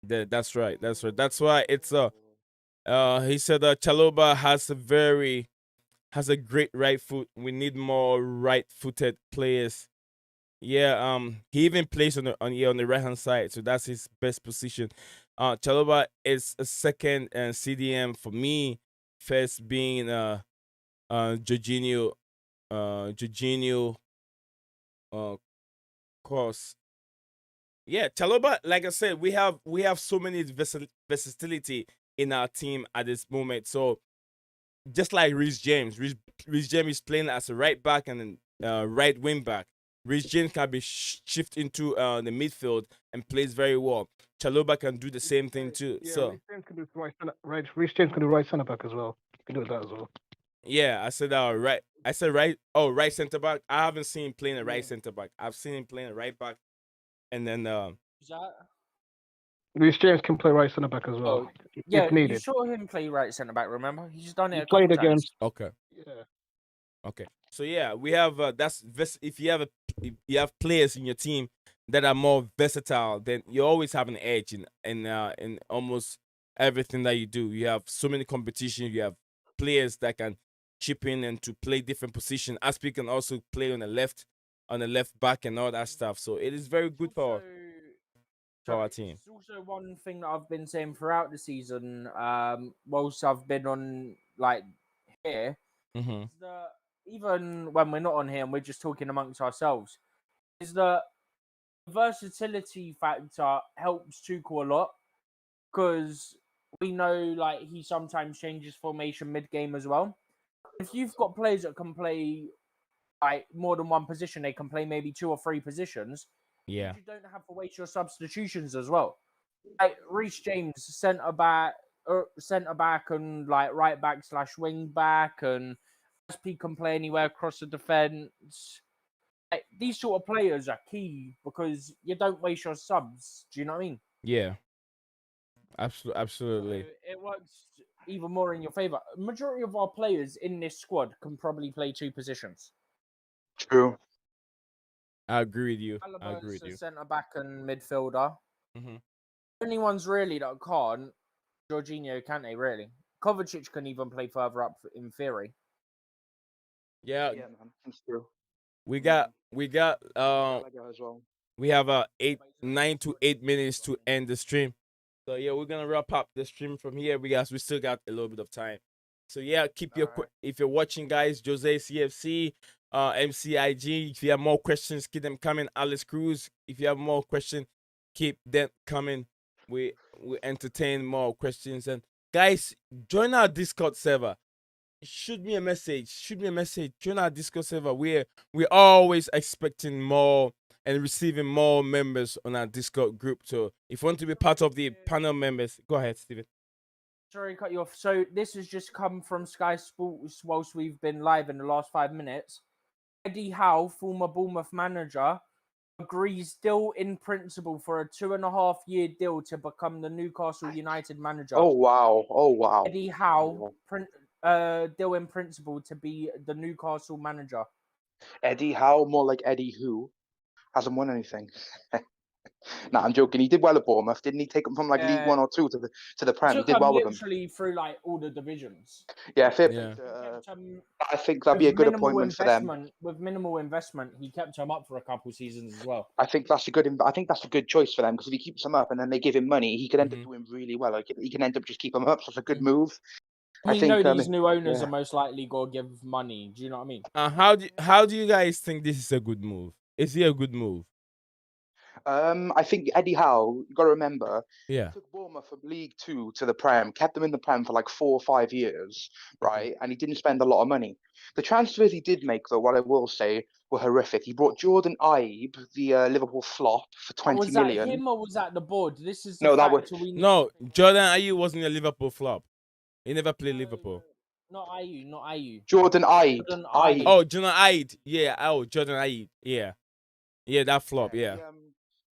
B: That's right. That's why it's he said Chalobah has a great right foot. We need more right-footed players. Yeah, he even plays on the right hand side, so that's his best position. Chalobah is a second CDM for me. First being Jorginho, course. Yeah, Chalobah, like I said, we have so many versatility in our team at this moment. So just like Reece James is playing as a right back and right wing back. Rich James can be shift into the midfield and plays very well. Chalobah can do the same thing too.
C: Yeah,
B: So
C: Reece James can do Reece James can do right centre back as well. He can do that as well.
B: yeah, I said right. I said right. Oh, right center back. I haven't seen him playing a right
C: Yeah.
B: center back. I've seen him playing a right back, and then
D: Is that?
C: Reece James can play right centre back as well,
D: Oh, yeah,
C: if
D: you
C: needed.
D: saw him play right centre back. Remember, he's done it
C: He
D: a couple
C: played
D: times.
C: against.
B: okay.
C: Yeah.
B: Okay. So yeah, we have if you have players in your team that are more versatile, then you always have an edge in almost everything that you do. You have so many competitions. You have players that can chip in and to play different positions. Aspi can also play on the left back and all that stuff. So it is very good for our team.
D: It's also one thing that I've been saying throughout the season, whilst I've been on like here,
B: Mm-hmm.
D: is that even when we're not on here and we're just talking amongst ourselves, is that the versatility factor helps Tuchel a lot because we know like he sometimes changes formation mid game as well. If you've got players that can play like more than one position, they can play maybe 2 or 3 positions.
B: Yeah.
D: You don't have to waste your substitutions as well. Like Reece James, centre back, and like right back / wing back, and SP can play anywhere across the defence. Like, these sort of players are key because you don't waste your subs. Do you know what I mean?
B: Yeah. Absolutely.
D: So it works even more in your favour. Majority of our players in this squad can probably play 2 positions.
A: True.
B: I agree with you. I
D: Alaba
B: agree
D: is
B: with
D: a
B: you.
D: centre back and midfielder.
B: Mm-hmm.
D: Only ones really that can't, Jorginho, Kante, really. Kovacic can even play further up in theory.
B: Yeah,
A: Yeah, man, that's true.
B: we got
A: Gallagher as well.
B: we have 9 to 8 minutes to end the stream. So yeah, we're gonna wrap up the stream from here because we still got a little bit of time. So yeah, keep your if you're watching, guys, Jose CFC, MCIG. If you have more questions, keep them coming. Alice Cruz, if you have more questions, keep them coming. We entertain more questions, and guys, join our Discord server. Shoot me a message. Join our Discord server. We're always expecting more and receiving more members on our Discord group. So if you want to be part of the panel members, go ahead, Steven.
D: Sorry, cut you off. So this has just come from Sky Sports whilst we've been live in the last 5 minutes. Eddie Howe, former Bournemouth manager, agrees still in principle for a 2.5-year deal to become the Newcastle United manager.
A: Oh wow! Oh wow!
D: Eddie Howe, deal in principle to be the Newcastle manager.
A: Eddie Howe, more like Eddie Who, hasn't won anything. Nah, I'm joking. He did well at Bournemouth, didn't he? Take him from like League 1 or 2 to the Prem. He
D: Took
A: did
D: him
A: well with them.
D: literally through like all the divisions.
A: Yeah, fair
B: Yeah.
A: play. I think that'd be a good appointment for them.
D: With minimal investment, he kept him up for a couple seasons as well.
A: I think that's a good choice for them because if he keeps them up and then they give him money, he could end up doing really well. Like he can end up just keep them up. So it's a good move.
D: We know these new owners are most likely gonna give money. Do you know what I mean?
B: How do you guys think this is a good move? Is it a good move?
A: I think Eddie Howe, you got to remember,
B: Yeah.
A: took Bournemouth from League 2 to the Prem, kept them in the Prem for like 4 or 5 years, right? And he didn't spend a lot of money. The transfers he did make, though, what I will say, were horrific. He brought Jordan Ibe, the Liverpool flop, for 20 million.
D: Was that him or was that the board? This is
A: No, that was
B: no. Jordan Ayew wasn't a Liverpool flop. He never played Liverpool.
D: Not Ayew.
A: Jordan Ibe.
B: Oh, Jordan Ayew. Yeah. Oh, Jordan Ayew. Yeah. Yeah, that flop. Yeah.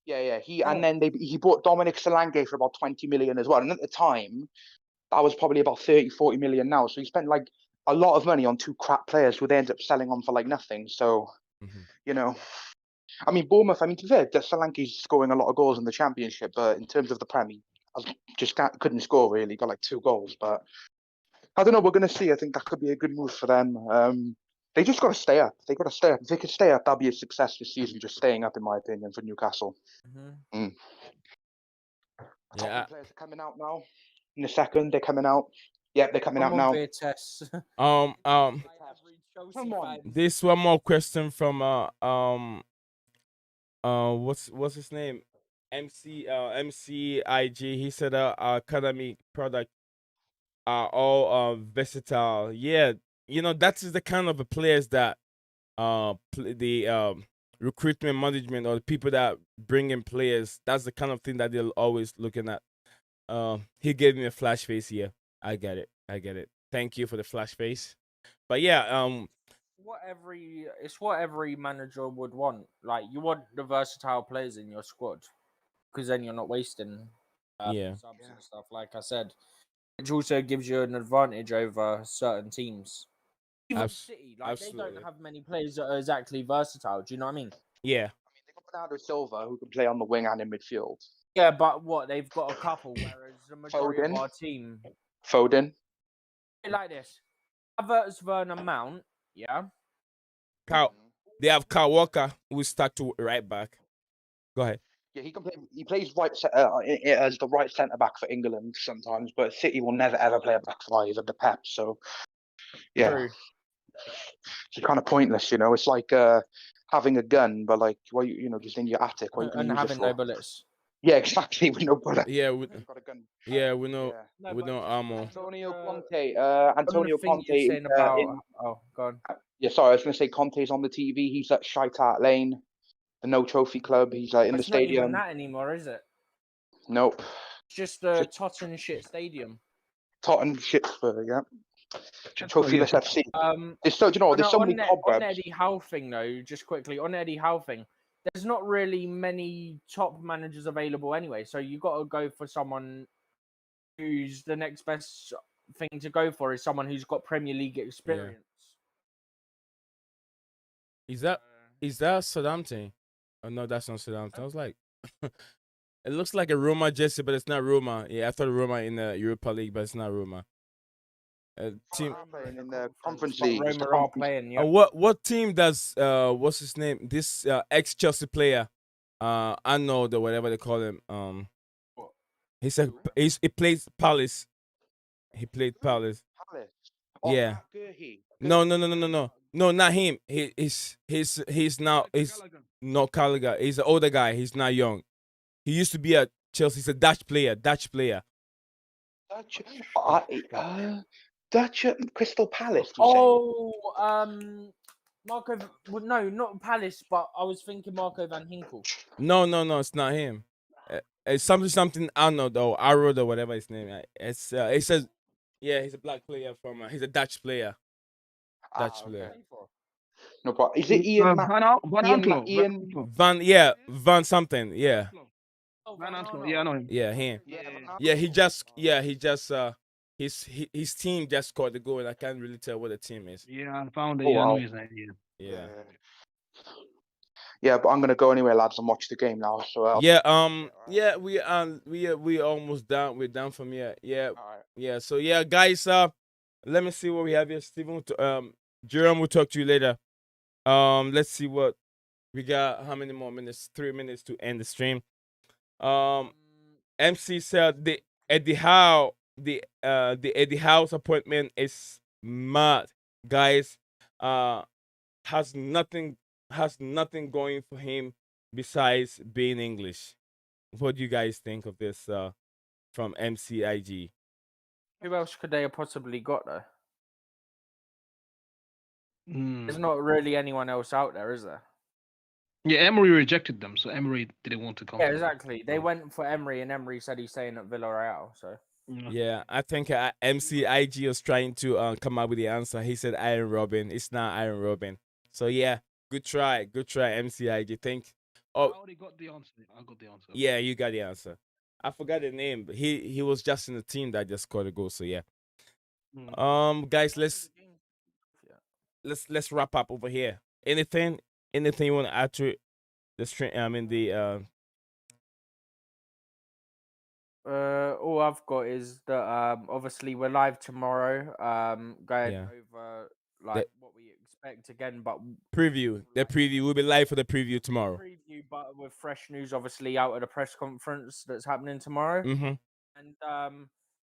A: And then he bought Dominic Solanke for about 20 million as well. And at the time, that was probably about 30, 40 million now. So he spent like a lot of money on 2 crap players who they ended up selling on for like nothing. So, you know, I mean, Bournemouth, to be fair, Solanke's scoring a lot of goals in the Championship, but in terms of the Premier, just couldn't score really. Got like 2 goals, but I don't know. We're going to see. I think that could be a good move for them. They just got to stay up. They got to stay up. If they could stay up, that'll be a success this season. Just staying up, in my opinion, for Newcastle.
B: Yeah.
A: Players are coming out now. In a second, they're coming out. Yep, they're coming out now.
B: This one more question from what's his name? MCIG. He said our academy product are all that is the kind of the players that recruitment management or the people that bring in players, that's the kind of thing that they're always looking at. He gave me a flash face here. I get it. Thank you for the flash face. But yeah,
D: It's what every manager would want. Like, you want the versatile players in your squad, because then you're not wasting
B: yeah,
D: subs and stuff. Like I said, which also gives you an advantage over certain teams. Even City, like, they
B: absolutely.
D: don't have many players that are exactly versatile. Do you know what I mean?
B: Yeah,
A: I mean, they got Bernardo Silva who can play on the wing and in midfield.
D: Yeah, but what, they've got a couple, whereas the majority of
A: Foden.
D: our team
A: Foden.
D: like this. Havertz, Werner, Mount, yeah.
B: They have Kyle Walker who start to right back. Go ahead.
A: Yeah, he can play. He plays as the right centre back for England sometimes, but City will never ever play a back five at the Pep. So, yeah,
D: True.
A: it's kind of pointless, you know. It's like having a gun, but like, well, just in your attic. What you
D: And
A: use
D: having
A: it for?
D: no bullets.
A: Yeah, exactly. With no bullet.
B: Yeah,
A: You've got a gun.
B: we know
D: No,
B: with
D: but
B: no ammo.
A: Antonio
D: on
A: Conte.
D: the
A: Antonio
D: thing
A: Conte.
D: you're saying about oh, go on.
A: Yeah, sorry, I was going to say Conte's on the TV. He's at Shite Hart Lane, the No Trophy Club. He's like in the
D: It's not even
A: stadium.
D: that anymore, is it?
A: Nope.
D: It's just the Tottenham shit stadium.
A: Tottenham Shitspur, yeah. Trophyless FC. There's so many
D: on
A: cobwebs.
D: Eddie Howe thing though, just quickly on Eddie Howe thing, there's not really many top managers available anyway. So you got to go for someone who's the next best thing to go for is someone who's got Premier League experience.
B: Is that Southampton? Oh no, that's not Southampton. I was like, it looks like a Roma jersey, but it's not Roma. Yeah, I thought Roma in the Europa League, but it's not Roma. Team.
A: Playing in the Conference
D: But
A: League. It's the
D: Roma are
A: Conference-
D: playing, yeah.
B: What team does what's his name? This ex Chelsea player, Arnold or whatever they call him. He plays Palace. He played Palace.
A: Palace.
B: Yeah.
A: Gurhi.
B: No, not him. He's now not Gallagher. He's an older guy. He's not young. He used to be at Chelsea. He's a Dutch player.
A: Dutch, Crystal Palace.
D: Marco. Well, no, not Palace, but I was thinking Marco van Hinkel.
B: No, it's not him. It's something Arnold or Arnold or whatever his name. It says, yeah, he's a black player from. He's a Dutch player. Player.
A: No problem. Is it Ian?
B: Van something. Yeah.
C: Van Aanslo. Yeah, I know him.
B: Yeah, him. Yeah, he just his team just scored the goal, and I can't really tell what the team is.
C: Yeah, I found it.
A: Oh,
C: Yeah, I
A: wow.
C: know his name. Yeah.
A: Yeah, but I'm gonna go anyway, lads, and watch the game now. So
B: yeah, we almost done. We're done from here. Yeah,
A: all right.
B: yeah. So yeah, guys. Let me see what we have here. Steven, Jerome will talk to you later. Let's see what we got. How many more minutes? 3 minutes to end the stream. MC said the Eddie Howe's appointment is mad, guys. Has nothing going for him besides being English. What do you guys think of this from MCIG?
D: Who else could they have possibly got though?
C: Mm.
D: There's not really anyone else out there, is there?
C: Yeah, Emery rejected them, so Emery didn't want to come.
D: Yeah, exactly. They went for Emery, and Emery said he's staying at Villarreal. So
B: yeah, I think MCIG was trying to come up with the answer. He said Iron Robin. It's not Iron Robin. So yeah, good try, MCIG. Think.
C: I already got the answer. I got the answer.
B: Yeah, you got the answer. I forgot the name, but he was just in the team that just scored a goal. So yeah. Guys, let's wrap up over here. Anything you want to add to the stream? I mean
D: all I've got is that obviously we're live tomorrow. Going over what we expect again, but
B: preview. The preview. We'll be live for the preview tomorrow.
D: But with fresh news, obviously out at the press conference that's happening tomorrow.
B: Mm-hmm.
D: And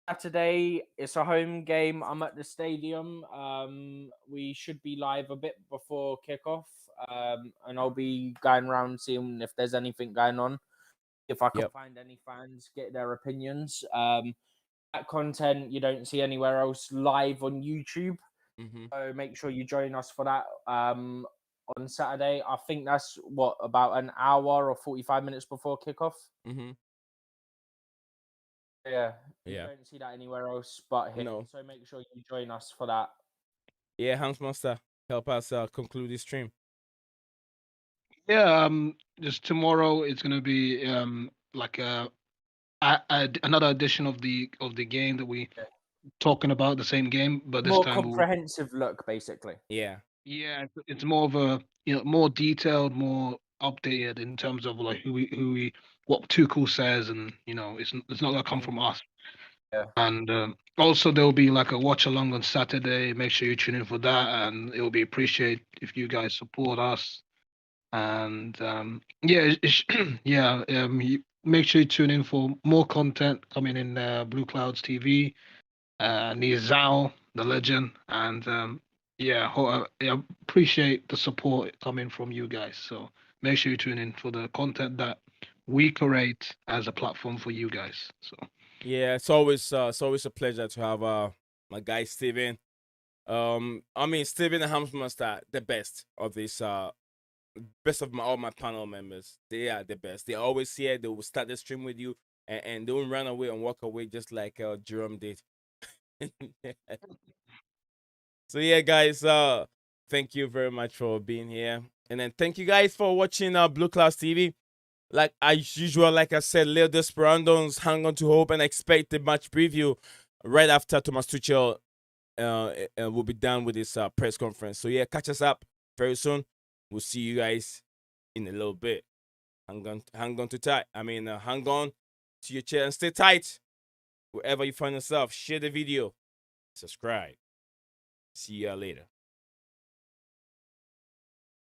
D: Saturday, it's a home game. I'm at the stadium. We should be live a bit before kickoff. And I'll be going around seeing if there's anything going on. If I can find any fans, get their opinions. That content you don't see anywhere else live on YouTube.
B: Mm-hmm.
D: So make sure you join us for that. on Saturday. I think that's what, about an hour or 45 minutes before kickoff.
B: Mm-hmm.
D: Yeah, you
B: Yeah.
D: don't see that anywhere else but here.
B: No.
D: So make sure you join us for that.
B: Yeah, Hans Master, help us conclude this stream.
C: Yeah, just tomorrow it's gonna be like another edition of the game that we talking about, the same game, but this
D: More
C: time we'll,
D: comprehensive look, basically.
B: Yeah.
C: yeah, it's more of a, more detailed, more updated in terms of like who we what Tuchel says, and it's not gonna come from us.
D: Yeah.
C: And also there'll be like a watch along on Saturday. Make sure you tune in for that, and it will be appreciated if you guys support us. And yeah, yeah, make sure you tune in for more content coming in Blue Clouds TV. Nizao, the legend, and yeah, I appreciate the support coming from you guys. So make sure you tune in for the content that we create as a platform for you guys. So
B: Yeah, it's always a pleasure to have my guy Steven. I mean, Steven and Hamsmaster, the best of this best of all my panel members. They are the best. They're always here. They will start the stream with you and don't run away and walk away just like Jerome did. So yeah, guys, thank you very much for being here. And then thank you guys for watching Blue Clouds TV. Like as usual, like I said, Leo Desperandos, hang on to hope and expect the match preview right after Thomas Tuchel will be done with his press conference. So yeah, catch us up very soon. We'll see you guys in a little bit. Hang on to tight. Hang on to your chair and stay tight. Wherever you find yourself, share the video, subscribe. See y'all later.